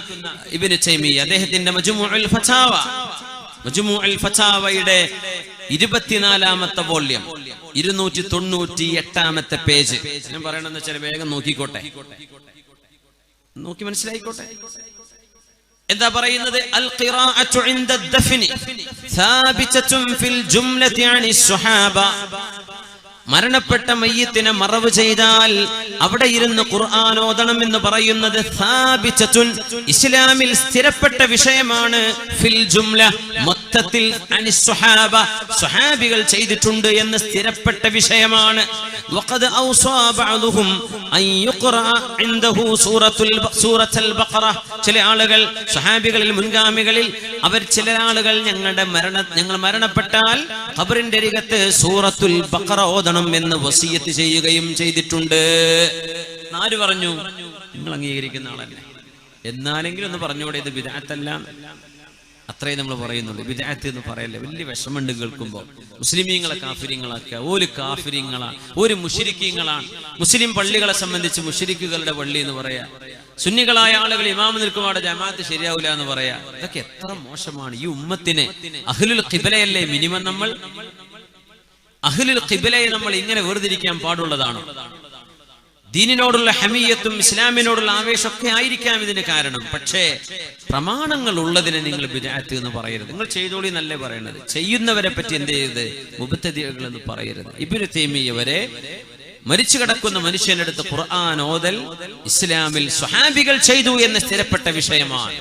ഇബ്നു തൈമിയ്യ, അദ്ദേഹത്തിന്റെ മജ്മൂഉൽ ഫതാവയുടെ 24-ാമത്തെ വോള്യം 298-ാമത്തെ പേജ്. ഞാൻ പറയണെന്ന് വെച്ചാൽ വേഗം നോക്കിക്കോട്ടെ, നോക്കി മനസ്സിലായിക്കോട്ടെ. എന്താ പറയുന്നത്? അൽ ഖിറാഅത്തു ഇൻദ ദഫ്നി സാബിതത്തുൻ ഫിൽ ജുംലതി അനിസ് സ്വഹാബ. മരണപ്പെട്ട മയ്യിത്തിനെ മറവ് ചെയ്താൽ അവിടെ ഇരുന്ന് ഖുർആൻ ഓതണം എന്ന് പറയുന്നത് സാബിതത്തുൻ, ഇസ്ലാമിൽ സ്ഥിരപ്പെട്ട വിഷയമാണ്. ഫിൽ ജുംല, മൊത്തത്തിൽ അനിസ് സ്വഹാബ, സ്വഹാബികൾ ചെയ്തിട്ടുണ്ട് എന്ന് സ്ഥിരപ്പെട്ട വിഷയമാണ്. വഖദ് ഔസാ ബഅദുഹും അൻ യുഖറഅ ഇൻദഹു സൂറത്തുൽ ബഖറ. ചില ആളുകൾ സ്വഹാബികളിൽ മുൻഗാമികളിൽ ചില ആളുകൾ ഞങ്ങൾ മരണപ്പെട്ടാൽ ഖബറിന്റെ അരികത്ത് സൂറത്തുൽ ബഖറ ഓതണം എന്ന് വസിയത്ത് ചെയ്യുകയും ചെയ്തിട്ടുണ്ട്. ആര് പറഞ്ഞു? നിങ്ങൾ അംഗീകരിക്കുന്ന ആളല്ലേ. എന്നാലെങ്കിലും ഒന്ന് പറഞ്ഞുകൂടെ ഇത് ബിദ്അത്തല്ല? അത്രയും നമ്മൾ പറയുന്നുള്ളൂ. ബിദ്അത്ത് എന്ന് പറയല്ലേ, വലിയ വിഷമമുണ്ട് കേൾക്കുമ്പോൾ. മുസ്ലിമീങ്ങളെ കാഫിര്യങ്ങളാക്കുക. ഒരു കാഫിര്യങ്ങളാണ്, ഒരു മുശ്രിക്കീങ്ങളാണ്. മുസ്ലിം പള്ളികളെ സംബന്ധിച്ച് മുശ്രിക്കുകളുടെ പള്ളി എന്ന് പറയാ. സുന്നികളായ ആളുകൾ ഇമാം നിൽക്കുമ്പോൾ ജമാഅത്ത് ശരിയാവില്ല എന്ന് പറയാ. ഇതൊക്കെ എത്ര മോശമാണ്. ഈ ഉമ്മത്തിന് അഹ്ലുൽ ഖിബ്ലയല്ലേ മിനിമം. നമ്മൾ അഹ്ലുൽ ഖിബ്ലയെ നമ്മൾ ഇങ്ങനെ വേർതിരിക്കാൻ പാടുള്ളതാണോ? ദീനിനോടുള്ള ഹമിയത്തും ഇസ്ലാമിനോടുള്ള ആവേശമൊക്കെ ആയിരിക്കാം ഇതിന് കാരണം. പക്ഷേ പ്രമാണങ്ങൾ ഉള്ളതിനെ നിങ്ങൾ ബിദ്അത്ത് എന്ന് പറയരുത്. നിങ്ങൾ ചെയ്തോളി എന്നല്ലേ പറയണത്. ചെയ്യുന്നവരെ പറ്റി എന്ത് ചെയ്യരുത്? മുബ്തദിഅകൾ എന്ന് പറയരുത്. ഇബ്നു തൈമിയ്യ വരെ മരിച്ചു കിടക്കുന്ന മനുഷ്യന്റെ അടുത്ത് ഖുർആൻ ഓതൽ ഇസ്ലാമിൽ സ്വഹാബികൾ ചെയ്തു എന്ന് സ്ഥിരപ്പെട്ട വിഷയമാണ്.